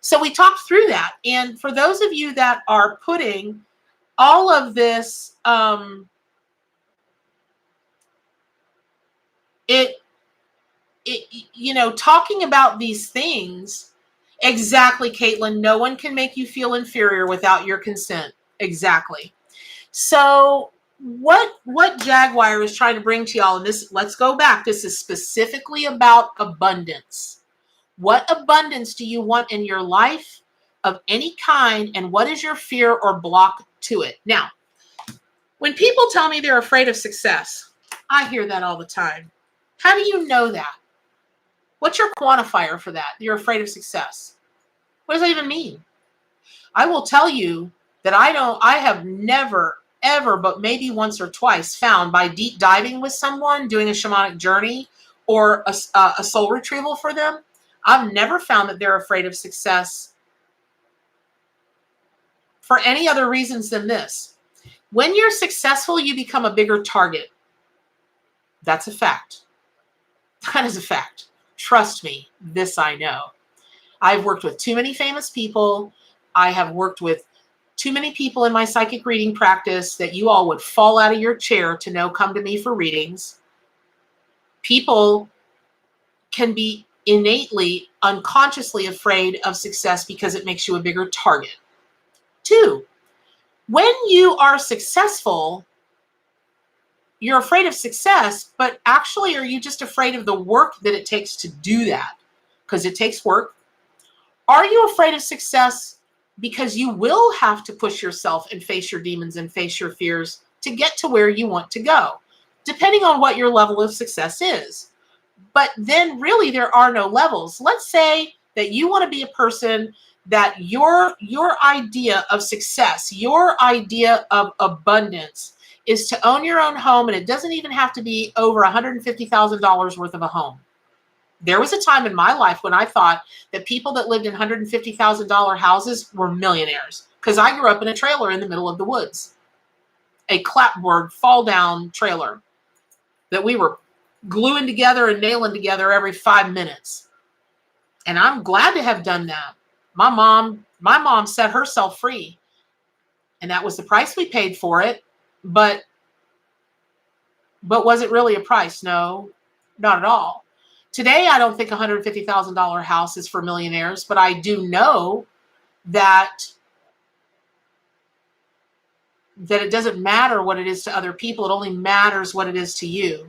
So we talked through that. And for those of you that are putting all of this, talking about these things, exactly, Caitlin, no one can make you feel inferior without your consent. Exactly. So what Jaguar is trying to bring to y'all, and this, let's go back. This is specifically about abundance. What abundance do you want in your life of any kind, and what is your fear or block to it? Now, when people tell me they're afraid of success, I hear that all the time. How do you know that? What's your quantifier for that? You're afraid of success. What does that even mean? I will tell you, that I have never, ever, but maybe once or twice found by deep diving with someone, doing a shamanic journey or a soul retrieval for them. I've never found that they're afraid of success for any other reasons than this. When you're successful, you become a bigger target. That's a fact. That is a fact. Trust me, this I know. I've worked with too many famous people. I have worked with too many people in my psychic reading practice that you all would fall out of your chair to know come to me for readings. People can be innately, unconsciously afraid of success because it makes you a bigger target. 2, when you are successful, you're afraid of success, but actually are you just afraid of the work that it takes to do that? Because it takes work. Are you afraid of success because you will have to push yourself and face your demons and face your fears to get to where you want to go, depending on what your level of success is? But then really there are no levels. Let's say that you want to be a person that your idea of success, your idea of abundance is to own your own home, and it doesn't even have to be over $150,000 worth of a home. There was a time in my life when I thought that people that lived in $150,000 houses were millionaires, because I grew up in a trailer in the middle of the woods, a clapboard fall down trailer that we were gluing together and nailing together every 5 minutes. And I'm glad to have done that. My mom set herself free, and that was the price we paid for it. But was it really a price? No, not at all. Today, I don't think a $150,000 house is for millionaires, but I do know that it doesn't matter what it is to other people. It only matters what it is to you.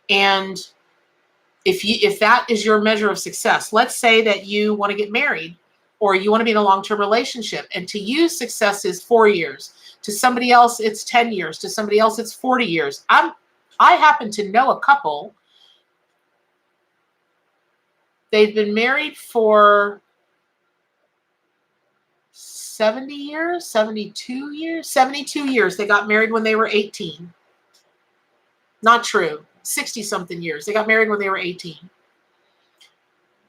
And if that is your measure of success, let's say that you want to get married or you want to be in a long-term relationship, and to you, success is 4 years. To somebody else, it's 10 years. To somebody else, it's 40 years. I happen to know a couple. They've been married for 70 years, 72 years, 72 years. They got married when they were 18. Not true. 60-something years. They got married when they were 18.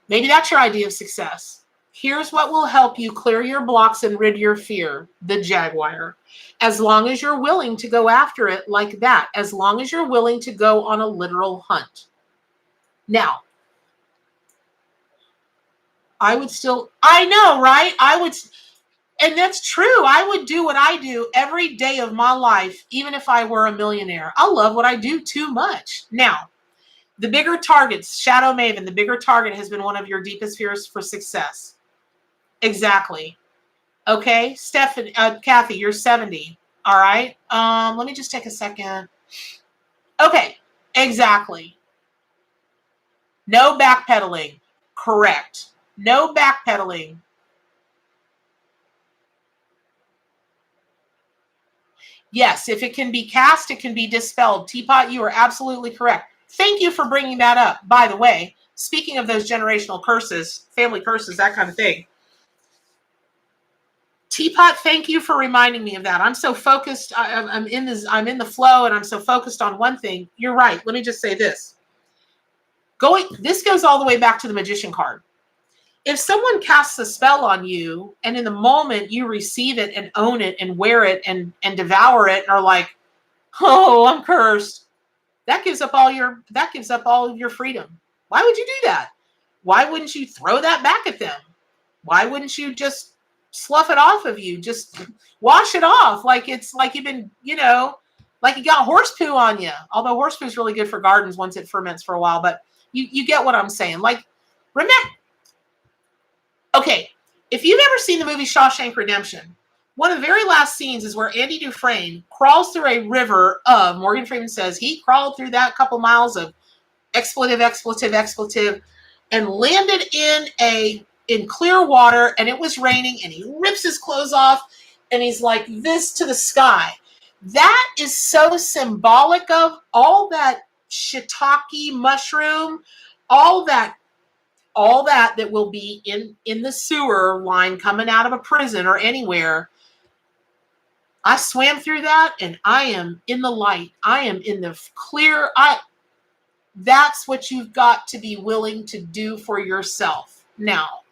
Maybe that's your idea of success. Here's what will help you clear your blocks and rid your fear: the jaguar. As long as you're willing to go after it like that, as long as you're willing to go on a literal hunt. Now, I know, right? And that's true. I would do what I do every day of my life, even if I were a millionaire. I love what I do too much. Now, the bigger targets, Shadow Maven, the bigger target has been one of your deepest fears for success. Exactly. Okay, Kathy, you're 70. All right. Let me just take a second. Okay, exactly. No backpedaling. Correct. No backpedaling. Yes, if it can be cast, it can be dispelled. Teapot, you are absolutely correct. Thank you for bringing that up. By the way, speaking of those generational curses, family curses, that kind of thing. Teapot, thank you for reminding me of that. I'm so focused. I'm in the flow, and I'm so focused on one thing. You're right. Let me just say this. This goes all the way back to the Magician card. If someone casts a spell on you, and in the moment you receive it and own it and wear it and devour it, and are like, "Oh, I'm cursed," that gives up all of your freedom. Why would you do that? Why wouldn't you throw that back at them? Why wouldn't you just slough it off of you? Just wash it off like it's like you've been, like you got horse poo on you. Although horse poo is really good for gardens once it ferments for a while, but you get what I'm saying. Like, remember, okay, if you've ever seen the movie Shawshank Redemption, one of the very last scenes is where Andy Dufresne crawls through a river of, Morgan Freeman says, he crawled through that couple miles of expletive, and landed in clear water, and it was raining, and he rips his clothes off, and he's like this to the sky. That is so symbolic of all that shiitake mushroom, all that will be in the sewer line coming out of a prison or anywhere. I swam through that and I am in the light. I am in the clear. That's what you've got to be willing to do for yourself. Now,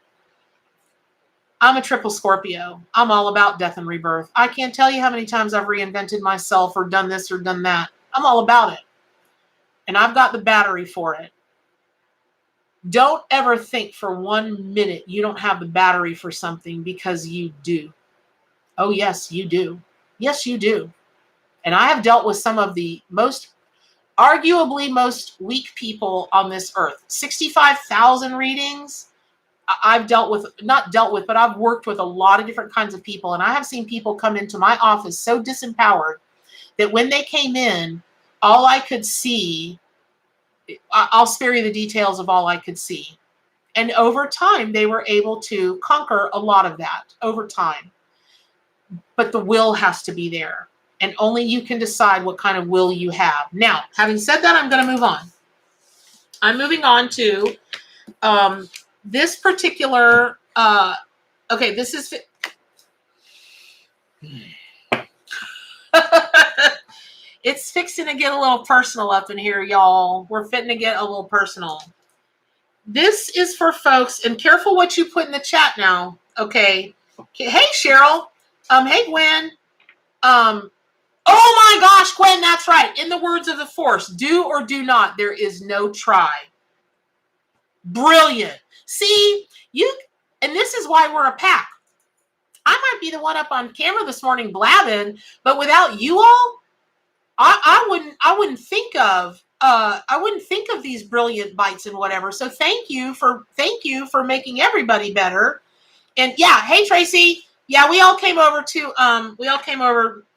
I'm a triple Scorpio. I'm all about death and rebirth. I can't tell you how many times I've reinvented myself or done this or done that. I'm all about it. And I've got the battery for it. Don't ever think for 1 minute you don't have the battery for something, because you do. Oh, yes, you do. Yes, you do. And I have dealt with some of the arguably most weak people on this earth. 65,000 readings. I've but I've worked with a lot of different kinds of people. And I have seen people come into my office so disempowered that when they came in, all I could see, I'll spare you the details of all I could see. And over time, they were able to conquer a lot of that over time. But the will has to be there. And only you can decide what kind of will you have. Now, having said that, I'm going to move on. I'm moving on to this particular, okay, this is, it's fixing to get a little personal up in here, y'all. We're fitting to get a little personal. This is for folks, and careful what you put in the chat now, okay? Hey, Cheryl. Hey, Gwen. Oh my gosh, Gwen, that's right. In the words of the Force, do or do not, there is no try. Brilliant. See, and this is why we're a pack. I might be the one up on camera this morning blabbing, but without you all, I wouldn't think of these brilliant bites and whatever. So thank you for making everybody better. And yeah, hey Tracy. Yeah, we all came over to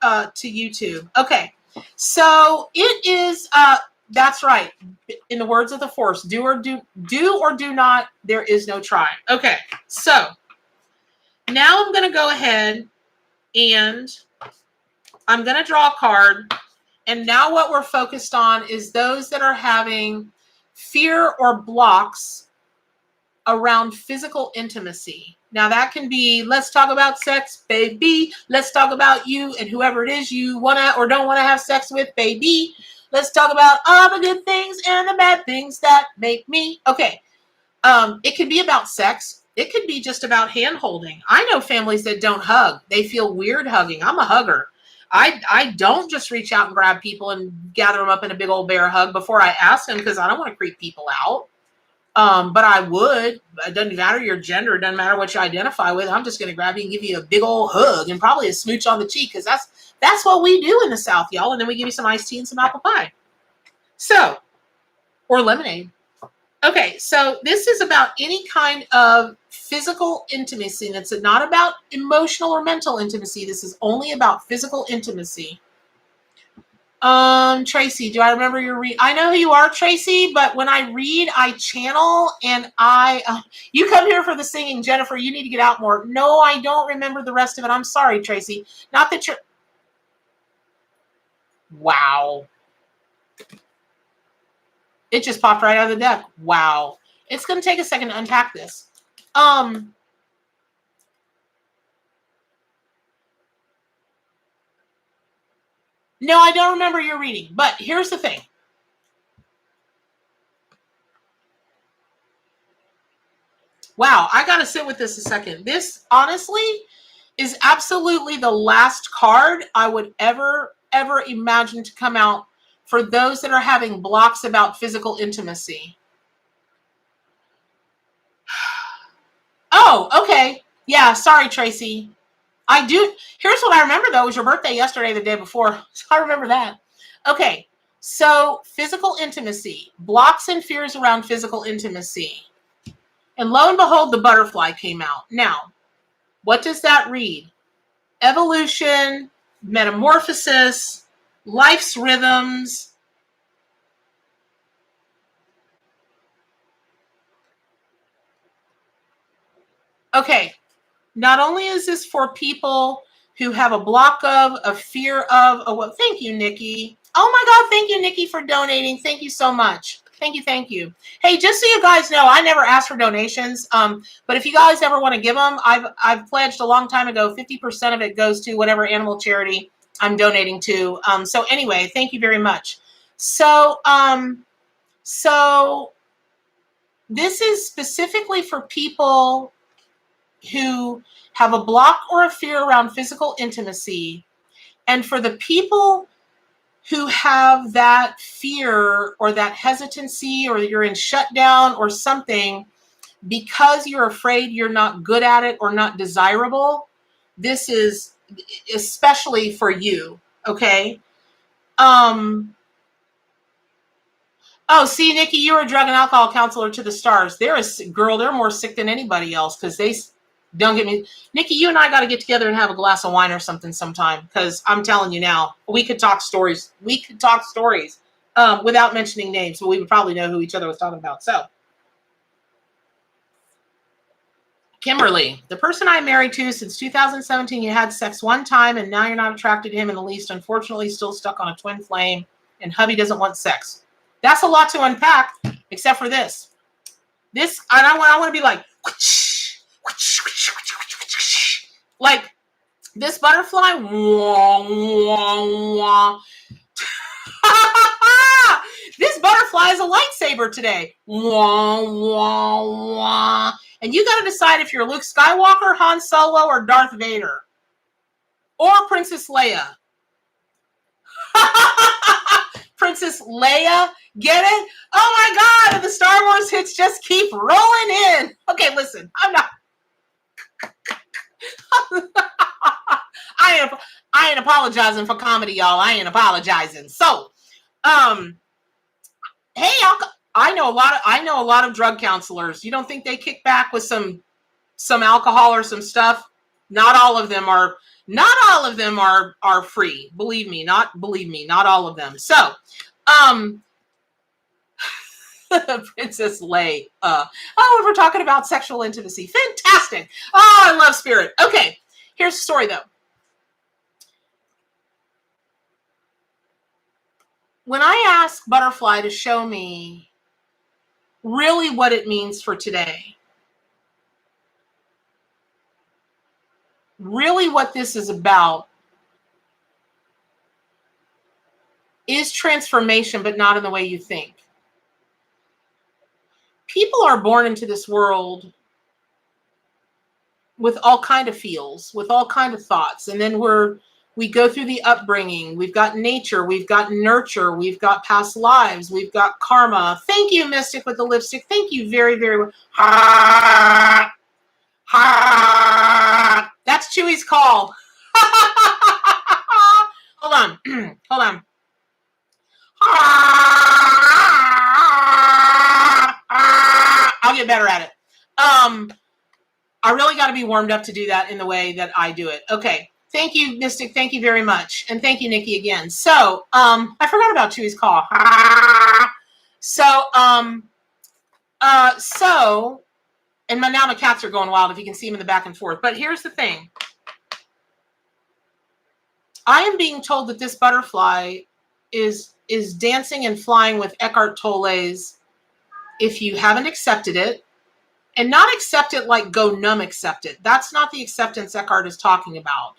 YouTube. Okay. So it is that's right. In the words of the Force, do or do not, there is no try. Okay. So now I'm going to go ahead and I'm going to draw a card. And now what we're focused on is those that are having fear or blocks around physical intimacy. Now that can be, let's talk about sex, baby. Let's talk about you and whoever it is you want to or don't want to have sex with, baby. Let's talk about all the good things and the bad things that make me. Okay. It could be about sex. It could be just about hand holding. I know families that don't hug. They feel weird hugging. I'm a hugger. I don't just reach out and grab people and gather them up in a big old bear hug before I ask them, because I don't want to creep people out. But I would. It doesn't matter your gender. It doesn't matter what you identify with. I'm just going to grab you and give you a big old hug and probably a smooch on the cheek, because that's what we do in the South, y'all. And then we give you some iced tea and some apple pie. So, or lemonade. Okay, so this is about any kind of physical intimacy. That's not about emotional or mental intimacy. This is only about physical intimacy. Tracy, do I remember your read? I know who you are, Tracy, but when I read, I channel, and you come here for the singing. Jennifer, you need to get out more. No, I don't remember the rest of it. I'm sorry, Tracy. Not that you're... Wow. It just popped right out of the deck. Wow. It's going to take a second to unpack this. No, I don't remember your reading, but here's the thing. Wow, I got to sit with this a second. This, honestly, is absolutely the last card I would ever imagine to come out for those that are having blocks about physical intimacy. Oh, okay. Yeah, sorry, Tracy. I do. Here's what I remember, though. It was your birthday yesterday, the day before. So I remember that. Okay, so physical intimacy. Blocks and fears around physical intimacy. And lo and behold, the butterfly came out. Now, what does that read? Evolution, metamorphosis, life's rhythms. Okay, not only is this for people who have a block of, a fear of, oh, well, thank you, Nikki. Oh my God, thank you, Nikki, for donating. Thank you so much. Thank you. Thank you. Hey, just so you guys know, I never ask for donations. But if you guys ever want to give them, I've pledged a long time ago, 50% of it goes to whatever animal charity I'm donating to. So anyway, thank you very much. So this is specifically for people who have a block or a fear around physical intimacy, and for the people who have that fear or that hesitancy, or you're in shutdown or something because you're afraid you're not good at it or not desirable. This is especially for you. Okay. Oh, see, Nikki, you're a drug and alcohol counselor to the stars. They're more sick than anybody else, because they don't get me. Nikki, you and I got to get together and have a glass of wine or something sometime, because I'm telling you now, we could talk stories. Without mentioning names, but we would probably know who each other was talking about. So, Kimberly, the person I'm married to since 2017, you had sex one time and now you're not attracted to him in the least. Unfortunately, still stuck on a twin flame, and hubby doesn't want sex. That's a lot to unpack, except for this. I want to be like this butterfly. This butterfly is a lightsaber today. And you got to decide if you're Luke Skywalker, Han Solo, or Darth Vader, or Princess Leia. Princess Leia, get it? Oh my God, the Star Wars hits just keep rolling in. Okay, listen, I'm not. I ain't apologizing for comedy, y'all. I ain't apologizing. So, hey, I know a lot of drug counselors. You don't think they kick back with some alcohol or some stuff? Not all of them are free. Believe me, not all of them. So, Princess Leia. We're talking about sexual intimacy. Fantastic. Oh, I love spirit. Okay, here's the story though. When I ask Butterfly to show me really what it means for today, really what this is about, is transformation, but not in the way you think. People are born into this world with all kind of feels, with all kind of thoughts, and then we go through the upbringing. We've got nature, we've got nurture, we've got past lives, we've got karma. Thank you, Mystic with the lipstick. Thank you very, very much. That's Chewy's call. Hold on. Hold on. I'll get better at it. I really got to be warmed up to do that in the way that I do it. Okay. Thank you, Mystic. Thank you very much. And thank you, Nikki, again. So, I forgot about Chewy's call. And now my cats are going wild, if you can see them in the back and forth. But here's the thing. I am being told that this butterfly is dancing and flying with Eckhart Tolle's "If You Haven't Accepted It," and not accept it like go numb, accept it. That's not the acceptance Eckhart is talking about.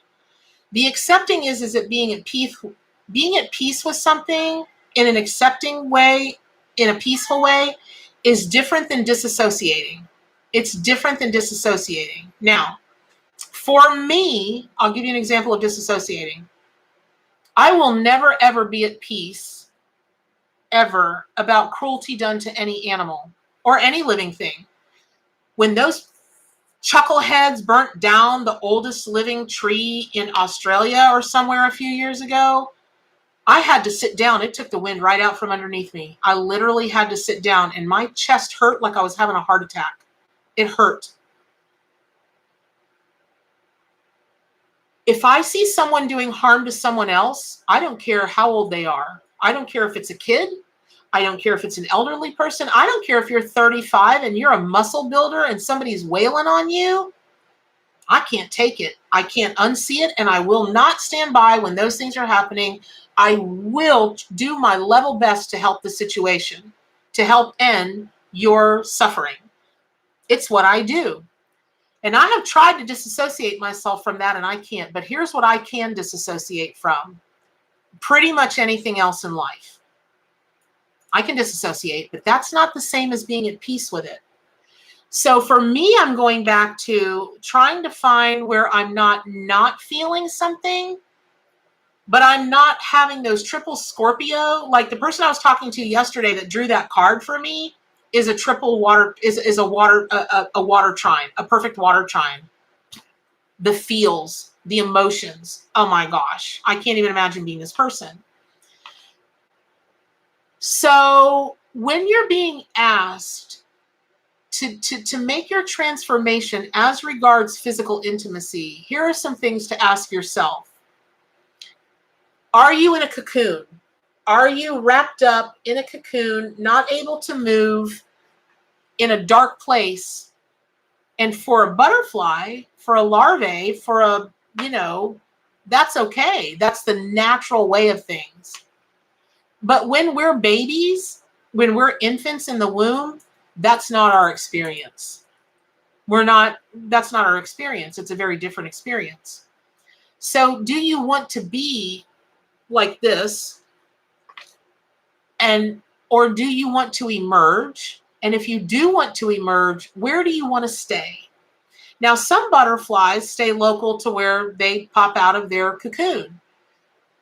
The accepting is it being at peace with something in an accepting way, in a peaceful way, is different than disassociating. It's different than disassociating. Now, for me, I'll give you an example of disassociating. I will never, ever be at peace, ever, about cruelty done to any animal or any living thing. When those chuckleheads burnt down the oldest living tree in Australia or somewhere a few years ago, I had to sit down. It took the wind right out from underneath me. I literally had to sit down, and my chest hurt like I was having a heart attack. It hurt. If I see someone doing harm to someone else, I don't care how old they are. I don't care if it's a kid. I don't care if it's an elderly person. I don't care if you're 35 and you're a muscle builder and somebody's wailing on you. I can't take it. I can't unsee it, and I will not stand by when those things are happening. I will do my level best to help the situation. to help end your suffering. It's what I do. And I have tried to disassociate myself from that, and I can't. But here's what I can disassociate from. Pretty much anything else in life. I can disassociate, but that's not the same as being at peace with it. So for me, I'm going back to trying to find where I'm not feeling something, but I'm not having those triple Scorpio. Like the person I was talking to yesterday that drew that card for me is a triple water, is a water trine, a perfect water trine. The feels, the emotions. Oh my gosh, I can't even imagine being this person. So when you're being asked to make your transformation as regards physical intimacy, here are some things to ask yourself. Are you in a cocoon? Are you wrapped up in a cocoon, not able to move, in a dark place? And for a butterfly, for a larvae, for a, that's okay. That's the natural way of things. But when we're babies, when we're infants in the womb, that's not our experience. That's not our experience. It's a very different experience. So do you want to be like this? Or do you want to emerge? And if you do want to emerge, where do you want to stay? Now, some butterflies stay local to where they pop out of their cocoon.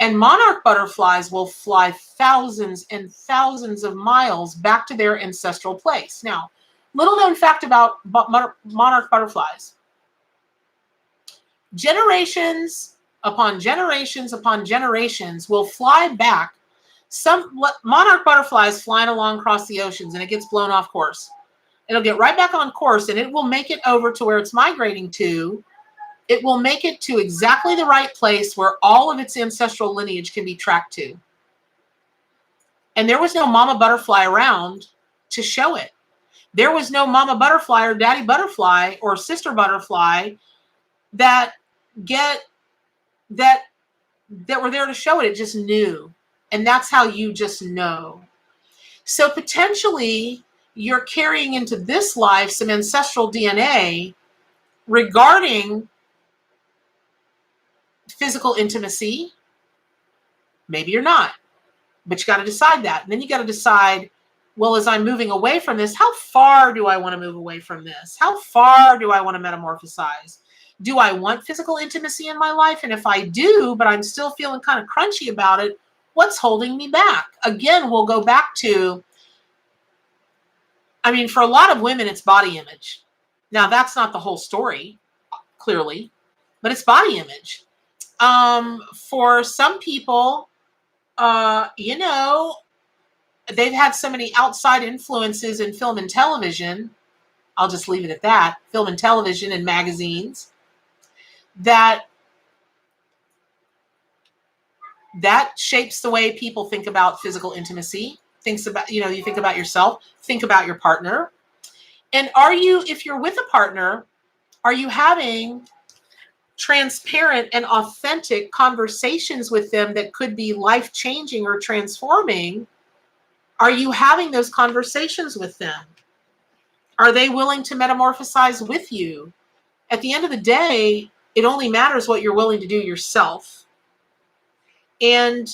And monarch butterflies will fly thousands and thousands of miles back to their ancestral place. Now, little known fact about monarch butterflies. Generations upon generations upon generations will fly back. Some monarch butterflies flying along across the oceans, and it gets blown off course. It'll get right back on course, and it will make it over to where it's migrating to. It will make it to exactly the right place where all of its ancestral lineage can be tracked to. And there was no mama butterfly around to show it. There was no mama butterfly or daddy butterfly or sister butterfly that were there to show it. It just knew. And that's how you just know. So potentially you're carrying into this life some ancestral DNA regarding physical intimacy. Maybe you're not, but you got to decide that. And then you got to decide, well, as I'm moving away from this, how far do I want to move away from this? How far do I want to metamorphosize? Do I want physical intimacy in my life? And if I do, but I'm still feeling kind of crunchy about it, what's holding me back? Again, we'll go back to, for a lot of women, it's body image. Now, that's not the whole story, clearly, but it's body image. For some people, they've had so many outside influences in film and television. I'll just leave it at that. Film and television and magazines. That shapes the way people think about physical intimacy. Thinks about, you think about yourself, think about your partner. And if you're with a partner, are you having transparent and authentic conversations with them that could be life-changing or transforming? Are you having those conversations with them? Are they willing to metamorphosize with you? At the end of the day, it only matters what you're willing to do yourself. And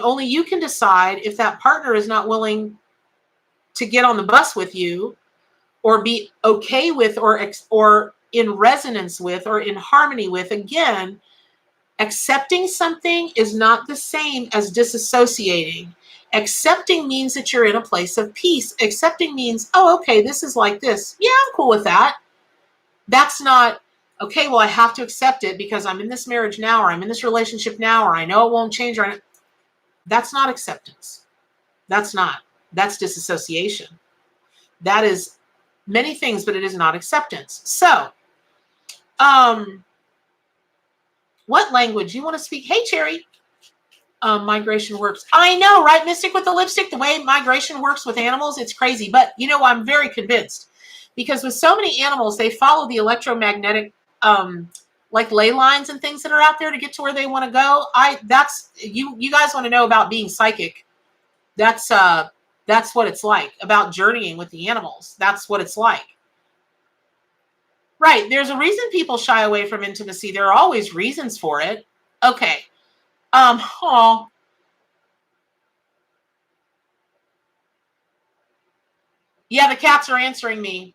only you can decide if that partner is not willing to get on the bus with you or be okay with or in resonance with or in harmony with. Again, accepting something is not the same as disassociating. Accepting means that you're in a place of peace. Accepting means, oh, okay, this is like this. Yeah, I'm cool with that. That's not, okay, well, I have to accept it because I'm in this marriage now, or I'm in this relationship now, or I know it won't change. That's not acceptance. That's disassociation. That is many things, but it is not acceptance. So, what language you want to speak? Hey, Cherry. Migration works. I know, right, Mystic, with the lipstick, the way migration works with animals, it's crazy. But, I'm very convinced because with so many animals, they follow the electromagnetic, like ley lines and things that are out there to get to where they want to go. You guys want to know about being psychic. That's That's what it's like. About journeying with the animals. That's what it's like. Right. There's a reason people shy away from intimacy. There are always reasons for it. Okay. Oh, yeah, the cats are answering me.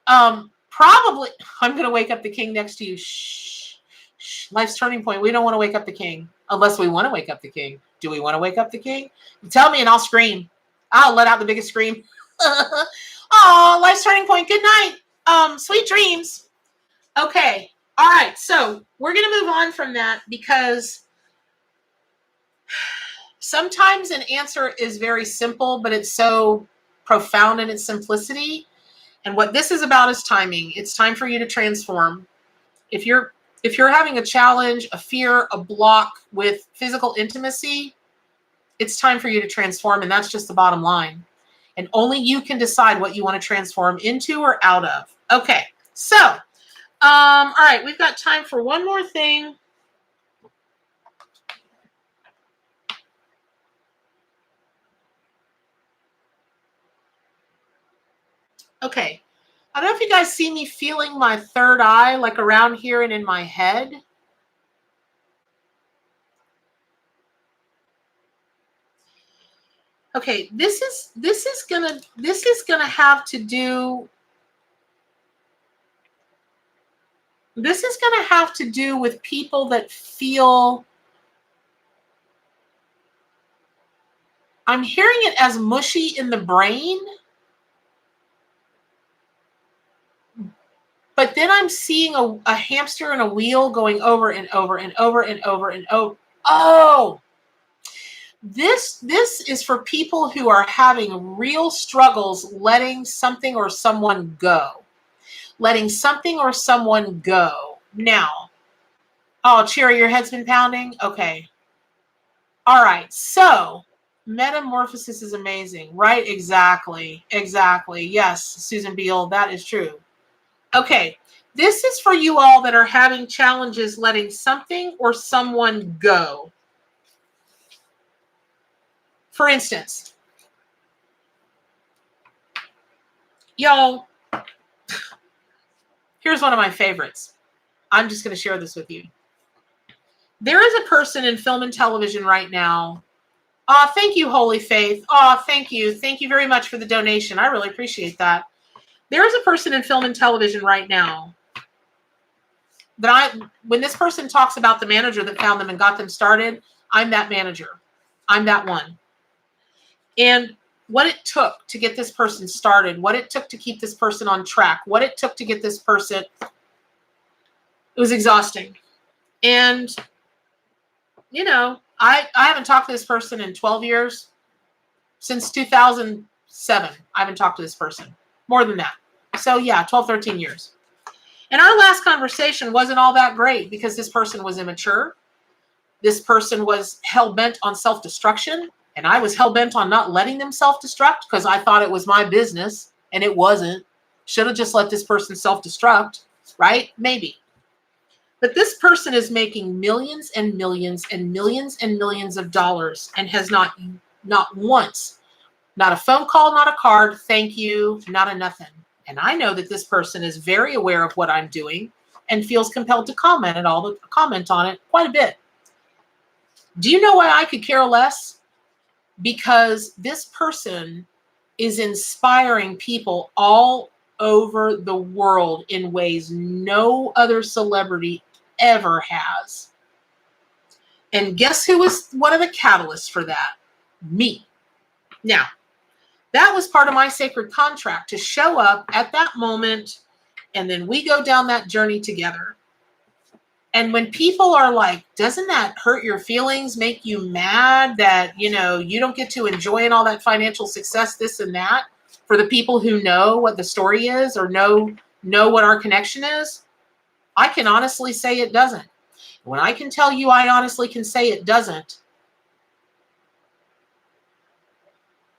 Probably, I'm going to wake up the king next to you. Shh. Shh. Life's turning point. We don't want to wake up the king unless we want to wake up the king. Do we want to wake up the king? Tell me and I'll scream. I'll let out the biggest scream. Oh, life's turning point. Good night. Sweet dreams. Okay. All right. So we're going to move on from that because sometimes an answer is very simple, but it's so profound in its simplicity. And what this is about is timing. It's time for you to transform. If you're having a challenge, a fear, a block with physical intimacy, it's time for you to transform, and that's just the bottom line. And only you can decide what you want to transform into or out of. Okay, so, all right, we've got time for one more thing. Okay, I don't know if you guys see me feeling my third eye, like around here and in my head. Okay, this is gonna have to do. This is gonna have to do with people that feel. I'm hearing it as mushy in the brain, but then I'm seeing a hamster in a wheel going over and over and over and over and over. Oh, this is for people who are having real struggles letting something or someone go. Letting something or someone go. Now, oh, Cherry, your head's been pounding? Okay. All right. So, metamorphosis is amazing, right? Exactly. Exactly. Yes, Susan Beal, that is true. Okay. This is for you all that are having challenges letting something or someone go. For instance, y'all, here's one of my favorites. I'm just going to share this with you. There is a person in film and television right now. Oh, thank you, Holy Faith. Oh, thank you. Thank you very much for the donation. I really appreciate that. There is a person in film and television right now that when this person talks about the manager that found them and got them started, I'm that manager. I'm that one. And what it took to get this person started, what it took to keep this person on track, what it took to get this person, it was exhausting. And, you know, I haven't talked to this person in 12 years. Since 2007, I haven't talked to this person. More than that. So, yeah, 12, 13 years. And our last conversation wasn't all that great because this person was immature. This person was hell-bent on self-destruction. And I was hell-bent on not letting them self-destruct because I thought it was my business. And it wasn't. Should have just let this person self-destruct. Right? Maybe. But this person is making millions and millions and millions and millions of dollars and has not once, not a phone call, not a card, thank you, not a nothing. And I know that this person is very aware of what I'm doing and feels compelled to comment on it quite a bit. Do you know why I could care less? Because this person is inspiring people all over the world in ways no other celebrity ever has. And guess who was one of the catalysts for that? Me. Now, that was part of my sacred contract to show up at that moment, and then we go down that journey together. And when people are like, doesn't that hurt your feelings, make you mad that, you know, you don't get to enjoy all that financial success, this and that, for the people who know what the story is or know what our connection is, I can honestly say it doesn't. When I can tell you I honestly can say it doesn't,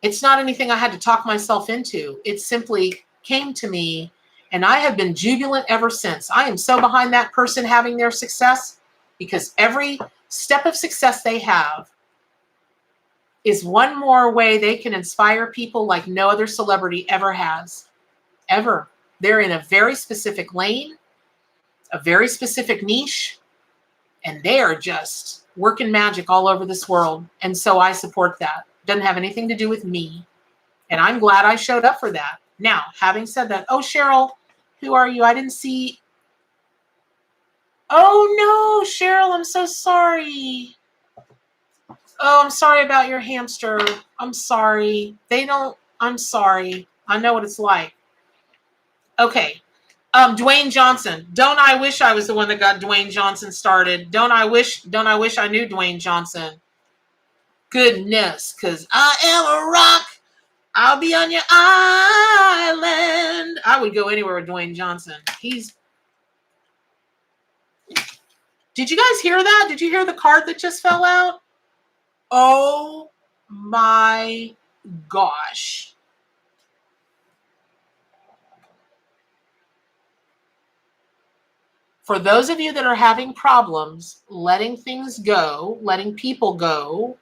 it's not anything I had to talk myself into. It simply came to me, and I have been jubilant ever since. I am so behind that person having their success because every step of success they have is one more way they can inspire people like no other celebrity ever has. Ever. They're in a very specific lane, a very specific niche, and they are just working magic all over this world. And so I support that. Doesn't have anything to do with me. And I'm glad I showed up for that. Now, having said that, oh, Cheryl, who are you? I didn't see. Oh, no, Cheryl, I'm so sorry. Oh, I'm sorry about your hamster. I'm sorry. I'm sorry. I know what it's like. Okay. Dwayne Johnson. Don't I wish I was the one that got Dwayne Johnson started? Don't I wish I knew Dwayne Johnson? Goodness, because I am a rock. I'll be on your island. I would go anywhere with Dwayne Johnson. Did you guys hear that? Did you hear the card that just fell out? Oh my gosh. For those of you that are having problems letting things go, letting people go,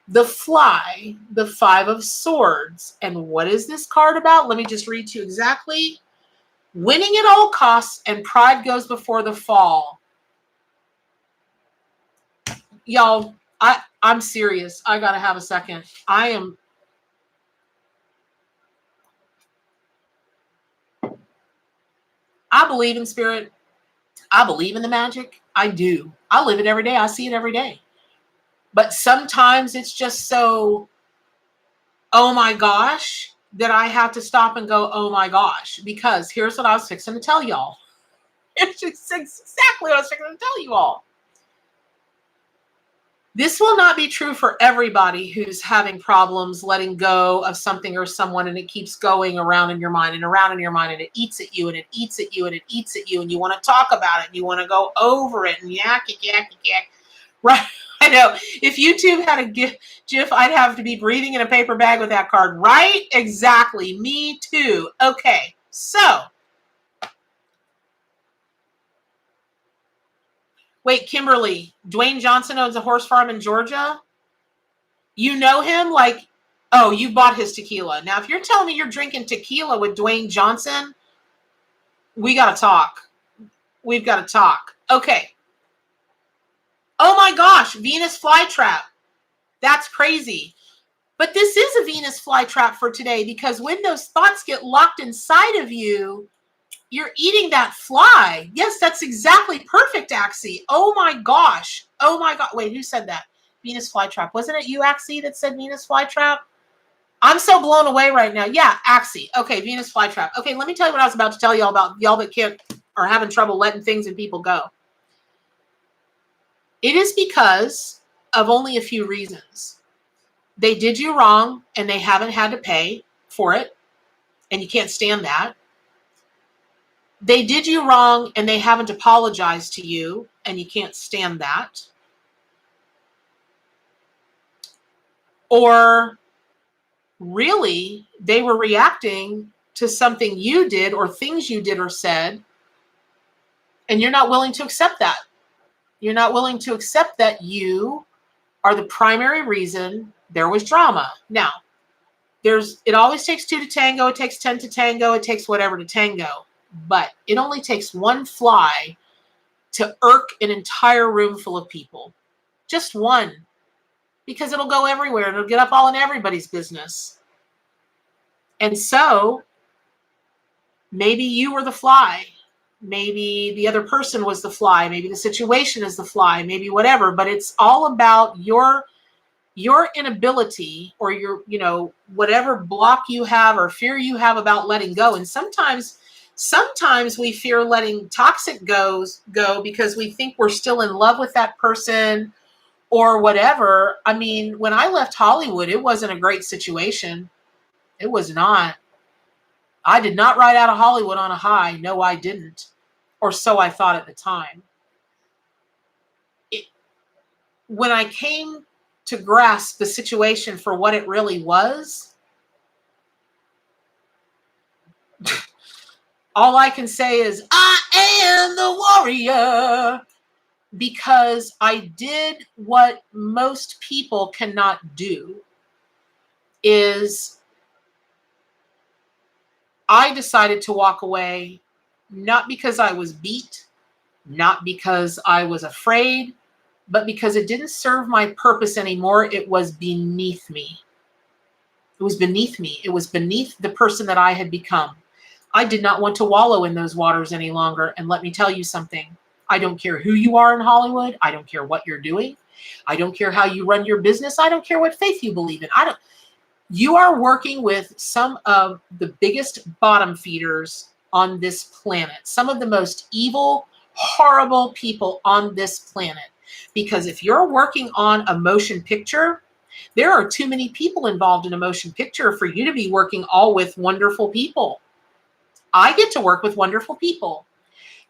the fly, the 5 of swords. And what is this card about? Let me just read to you exactly. Winning at all costs and pride goes before the fall. Y'all, I'm serious. I got to have a second. I believe in spirit. I believe in the magic. I do. I live it every day. I see it every day. But sometimes it's just so, oh my gosh, that I have to stop and go, oh my gosh, because here's what I was fixing to tell y'all. It's exactly what I was fixing to tell you all. This will not be true for everybody who's having problems letting go of something or someone, and it keeps going around in your mind and around in your mind, and it eats at you and it eats at you and it eats at you, and you want to talk about it and you want to go over it and yak. Right? I know. If YouTube had a GIF, I'd have to be breathing in a paper bag with that card. Right? Exactly. Me too. Okay. So, wait, Kimberly, Dwayne Johnson owns a horse farm in Georgia? You know him? Like, oh, you bought his tequila. Now, if you're telling me you're drinking tequila with Dwayne Johnson, we got to talk. We've got to talk. Okay. Oh my gosh, Venus flytrap. That's crazy. But this is a Venus flytrap for today, because when those thoughts get locked inside of you, you're eating that fly. Yes, that's exactly perfect, Axie. Oh my gosh. Oh my God. Wait, who said that? Venus flytrap. Wasn't it you, Axie, that said Venus flytrap? I'm so blown away right now. Yeah, Axie. Okay, Venus flytrap. Okay, let me tell you what I was about to tell y'all about y'all that can't are having trouble letting things and people go. It is because of only a few reasons. They did you wrong and they haven't had to pay for it, and you can't stand that. They did you wrong and they haven't apologized to you, and you can't stand that. Or really, they were reacting to something you did or things you did or said, and you're not willing to accept that. You're not willing to accept that you are the primary reason there was drama. Now, it always takes 2 to tango, it takes 10 to tango, it takes whatever to tango. But it only takes one fly to irk an entire room full of people. Just one. Because it'll go everywhere. It'll get up all in everybody's business. And so, maybe you were the fly. Maybe the other person was the fly. Maybe the situation is the fly. Maybe whatever. But it's all about your inability, or your, whatever block you have or fear you have about letting go. And sometimes we fear letting toxic go because we think we're still in love with that person or whatever. I mean, when I left Hollywood, it wasn't a great situation. It was not. I did not ride out of Hollywood on a high. No, I didn't. Or so I thought at the time. When I came to grasp the situation for what it really was, all I can say is, I am the warrior. because I did what most people cannot do. Is I decided to walk away, not because I was beat, not because I was afraid, but because it didn't serve my purpose anymore. It was beneath me. It was beneath me. It was beneath the person that I had become. I did not want to wallow in those waters any longer. And let me tell you something. I don't care who you are in Hollywood. I don't care what you're doing. I don't care how you run your business. I don't care what faith you believe in. You are working with some of the biggest bottom feeders on this planet, some of the most evil, horrible people on this planet. Because if you're working on a motion picture, there are too many people involved in a motion picture for you to be working all with wonderful people. I get to work with wonderful people.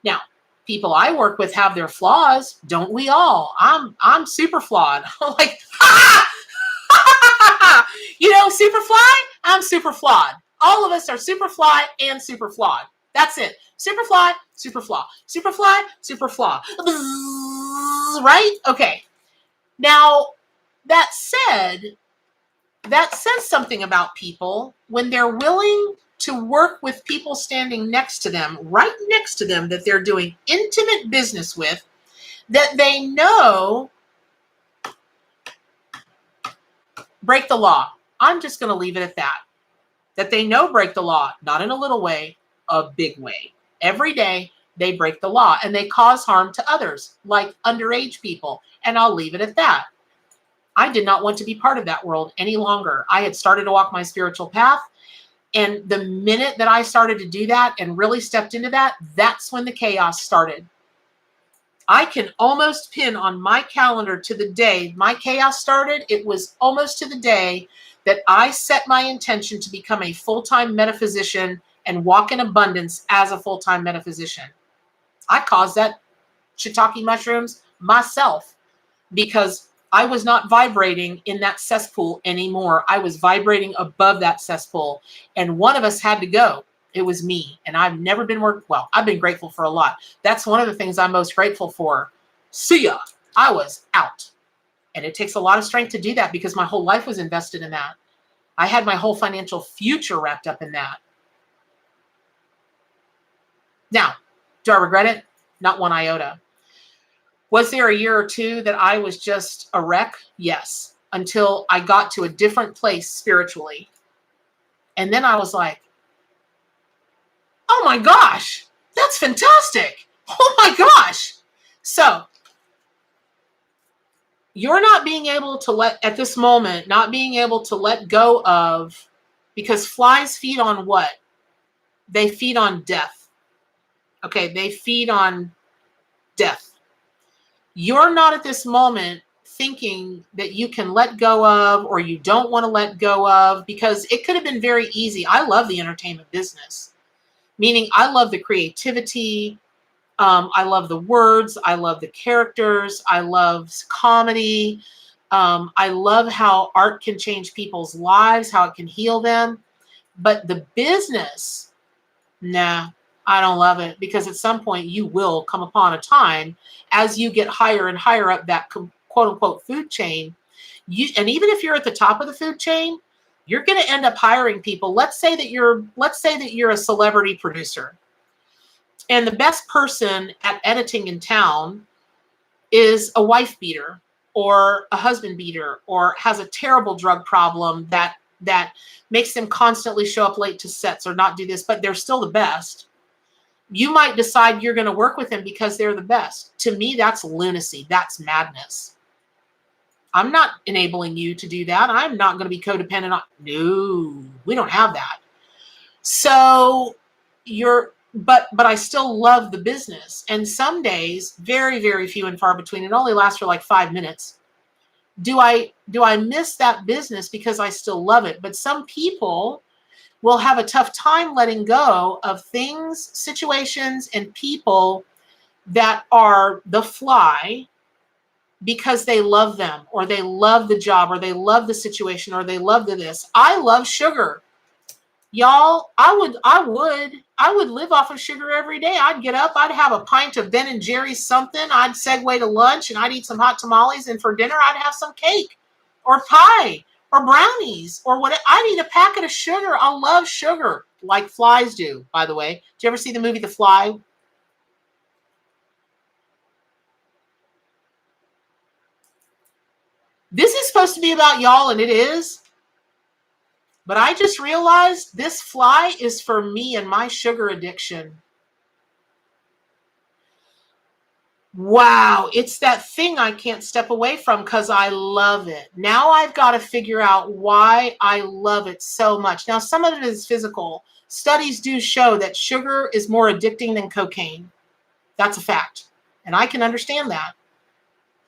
Now, people I work with have their flaws, don't we all? I'm super flawed. I'm like, super fly? I'm super flawed. All of us are super fly and super flawed. That's it. Super fly, super flaw. Super fly, super flaw. Right? Okay. Now, that said, that says something about people when they're willing to work with people standing next to them, right next to them, that they're doing intimate business with, that they know break the law. I'm just going to leave it at that. That they know break the law, not in a little way, a big way. Every day they break the law and they cause harm to others, like underage people. And I'll leave it at that. I did not want to be part of that world any longer. I had started to walk my spiritual path. And the minute that I started to do that and really stepped into that, that's when the chaos started. I can almost pin on my calendar to the day my chaos started. It was almost to the day that I set my intention to become a full-time metaphysician and walk in abundance as a full-time metaphysician. I caused that shiitake mushrooms myself because I was not vibrating in that cesspool anymore. I was vibrating above that cesspool, and one of us had to go. It was me, and I've never been I've been grateful for a lot. That's one of the things I'm most grateful for. See ya. I was out. And it takes a lot of strength to do that because my whole life was invested in that. I had my whole financial future wrapped up in that. Now, do I regret it? Not one iota. Was there a year or two that I was just a wreck? Yes. Until I got to a different place spiritually. And then I was like, oh my gosh, that's fantastic. Oh my gosh. So you're not being able to at this moment, not being able to let go of, because flies feed on what? They feed on death. Okay, they feed on death. You're not at this moment thinking that you can let go of or you don't want to let go of, because it could have been very easy. I love the entertainment business, meaning I love the creativity. I love the words. I love the characters. I love comedy. I love how art can change people's lives, how it can heal them. But the business, nah, I don't love it, because at some point you will come upon a time as you get higher and higher up that quote unquote food chain. And even if you're at the top of the food chain, you're going to end up hiring people. Let's say that you're a celebrity producer, and the best person at editing in town is a wife beater or a husband beater, or has a terrible drug problem that makes them constantly show up late to sets or not do this, but they're still the best. You might decide you're going to work with them because they're the best. To me, that's lunacy. That's madness. I'm not enabling you to do that. I'm not going to be codependent on. No, we don't have that. So but I still love the business. And some days, very, very few and far between, it only lasts for like 5 minutes. Do I miss that business because I still love it? But some people will have a tough time letting go of things, situations, and people that are the fly because they love them, or they love the job, or they love the situation, or they love this. I love sugar. Y'all, I would live off of sugar every day. I'd get up, I'd have a pint of Ben and Jerry's something, I'd segue to lunch, and I'd eat some hot tamales, and for dinner I'd have some cake or pie or brownies or what. I'd eat a packet of sugar. I love sugar like flies do, by the way. Did you ever see the movie The Fly? This is supposed to be about y'all, and it is. But I just realized this fly is for me and my sugar addiction. Wow, it's that thing I can't step away from because I love it. Now I've got to figure out why I love it so much. Now, some of it is physical. Studies do show that sugar is more addicting than cocaine. That's a fact. And I can understand that.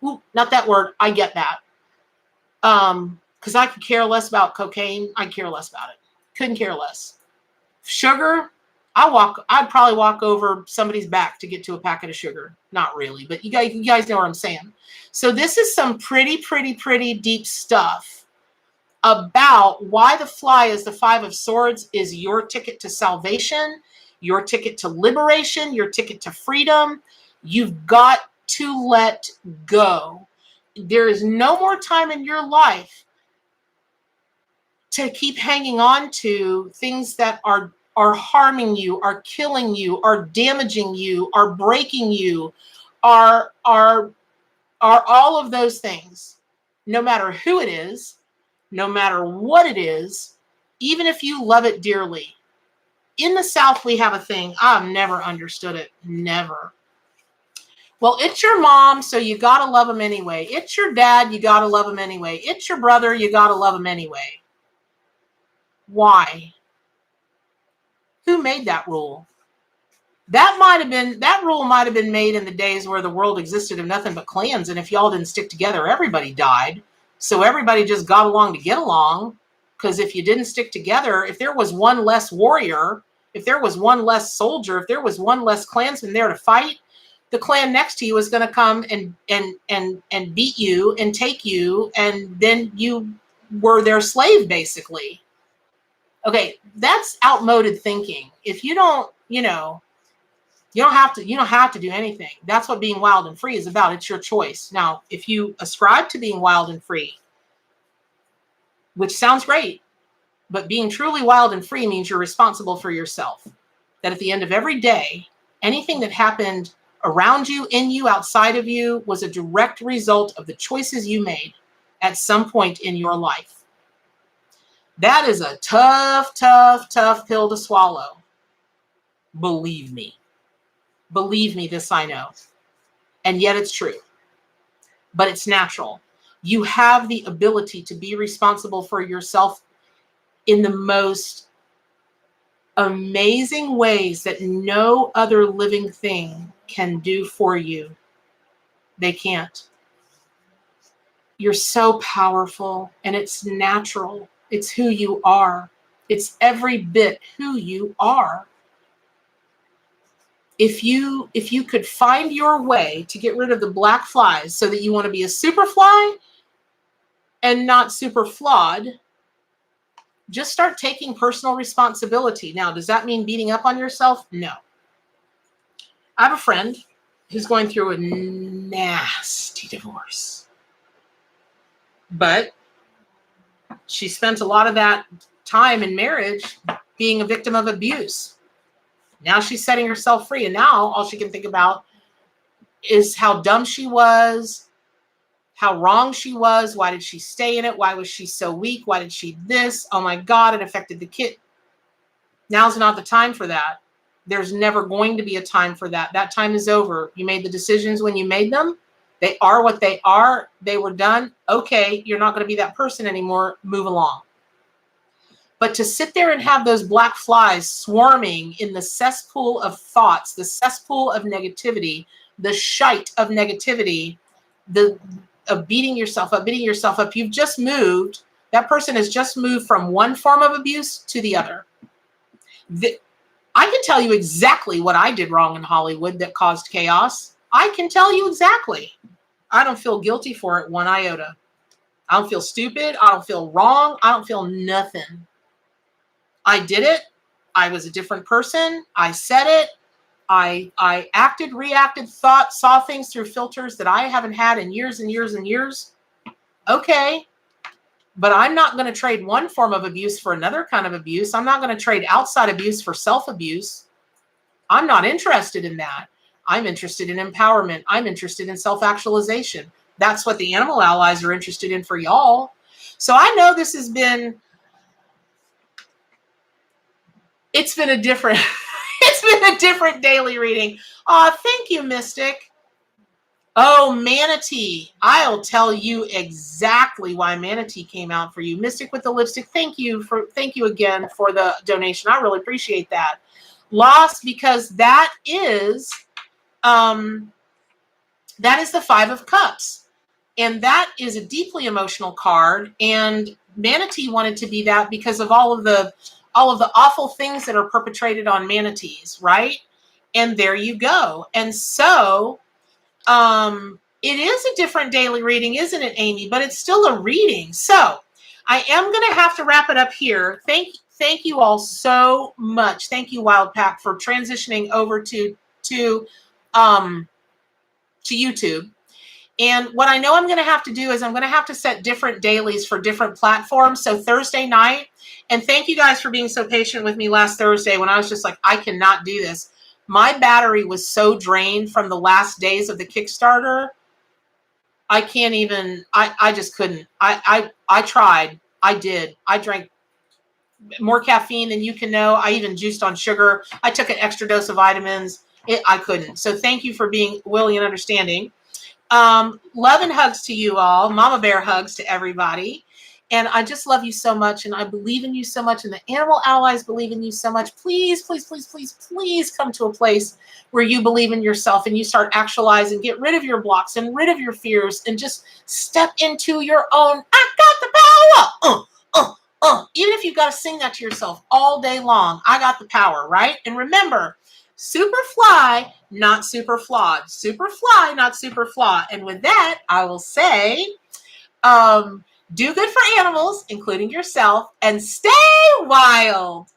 Ooh, not that word. I get that. Because I could care less about cocaine. I care less about it. Couldn't care less. Sugar, I'd probably walk over somebody's back to get to a packet of sugar. Not really, but you guys know what I'm saying. So this is some pretty deep stuff about why the fly is the Five of Swords is your ticket to salvation, your ticket to liberation, your ticket to freedom. You've got to let go. There is no more time in your life to keep hanging on to things that are harming you, are killing you, are damaging you, are breaking you, are all of those things. No matter who it is, no matter what it is, even if you love it dearly. In the South, we have a thing. I've never understood it. Never. Well, it's your mom, so you got to love them anyway. It's your dad, you got to love them anyway. It's your brother, you got to love them anyway. Why? Who made that rule? That rule might have been made in the days where the world existed of nothing but clans, and if y'all didn't stick together, everybody died. So everybody just got along to get along, because if you didn't stick together, if there was one less warrior, if there was one less soldier, if there was one less clansman there to fight, the clan next to you is going to come and beat you and take you, and then you were their slave, basically. Okay, that's outmoded thinking. If you don't, you don't have to do anything. That's what being wild and free is about. It's your choice. Now, if you ascribe to being wild and free, which sounds great, but being truly wild and free means you're responsible for yourself. That at the end of every day, anything that happened around you, in you, outside of you, was a direct result of the choices you made at some point in your life. That is a tough pill to swallow. Believe me. Believe me, this I know. And yet it's true. But it's natural. You have the ability to be responsible for yourself in the most amazing ways that no other living thing can do for you. They can't. You're so powerful, and it's natural. It's who you are. It's every bit who you are. If you could find your way to get rid of the black flies so that you want to be a super fly and not super flawed, just start taking personal responsibility. Now, does that mean beating up on yourself? No. I have a friend who's going through a nasty divorce. But she spent a lot of that time in marriage being a victim of abuse. Now she's setting herself free. And now all she can think about is how dumb she was, how wrong she was. Why did she stay in it? Why was she so weak? Why did she this? Oh my God, it affected the kid. Now's not the time for that. There's never going to be a time for that. That time is over. You made the decisions when you made them. They are what they are. They were done. Okay, you're not going to be that person anymore. Move along. But to sit there and have those black flies swarming in the cesspool of thoughts, the cesspool of negativity, the shite of negativity, of beating yourself up. You've just moved. That person has just moved from one form of abuse to the other. I can tell you exactly what I did wrong in Hollywood that caused chaos. I can tell you exactly. I don't feel guilty for it one iota. I don't feel stupid. I don't feel wrong. I don't feel nothing. I did it. I was a different person. I said it. I acted, reacted, thought, saw things through filters that I haven't had in years and years and years. Okay. But I'm not going to trade one form of abuse for another kind of abuse. I'm not going to trade outside abuse for self-abuse. I'm not interested in that. I'm interested in empowerment. I'm interested in self-actualization. That's what the animal allies are interested in for y'all. So I know this has been, it's been a different, it's been a different daily reading. Oh, thank you, Mystic. Oh, Manatee. I'll tell you exactly why Manatee came out for you. Mystic with the lipstick. Thank you again for the donation. I really appreciate that. Lost, because that is the Five of Cups. And that is a deeply emotional card. And Manatee wanted to be that because of all of the awful things that are perpetrated on manatees, right? And there you go. And so it is a different daily reading, isn't it, Amy? But it's still a reading. So I am going to have to wrap it up here. Thank you all so much. Thank you, Wild Pack, for transitioning over to YouTube. And what I know I'm going to have to do is I'm going to have to set different dailies for different platforms. So Thursday night, and thank you guys for being so patient with me last Thursday when I was just like, I cannot do this. My battery was so drained from the last days of the Kickstarter. I can't even, I just couldn't. I tried. I did. I drank more caffeine than you can know. I even juiced on sugar. I took an extra dose of vitamins. I couldn't. So thank you for being willing and understanding. Love and hugs to you all. Mama Bear hugs to everybody. And I just love you so much. And I believe in you so much. And the animal allies believe in you so much. Please, please, please, please, please come to a place where you believe in yourself and you start actualizing, get rid of your blocks and rid of your fears and just step into your own, I got the power. Even if you've got to sing that to yourself all day long, I got the power, right? And remember, super fly, not super flawed. Super fly, not super flaw. And with that, I will say, do good for animals, including yourself, and stay wild.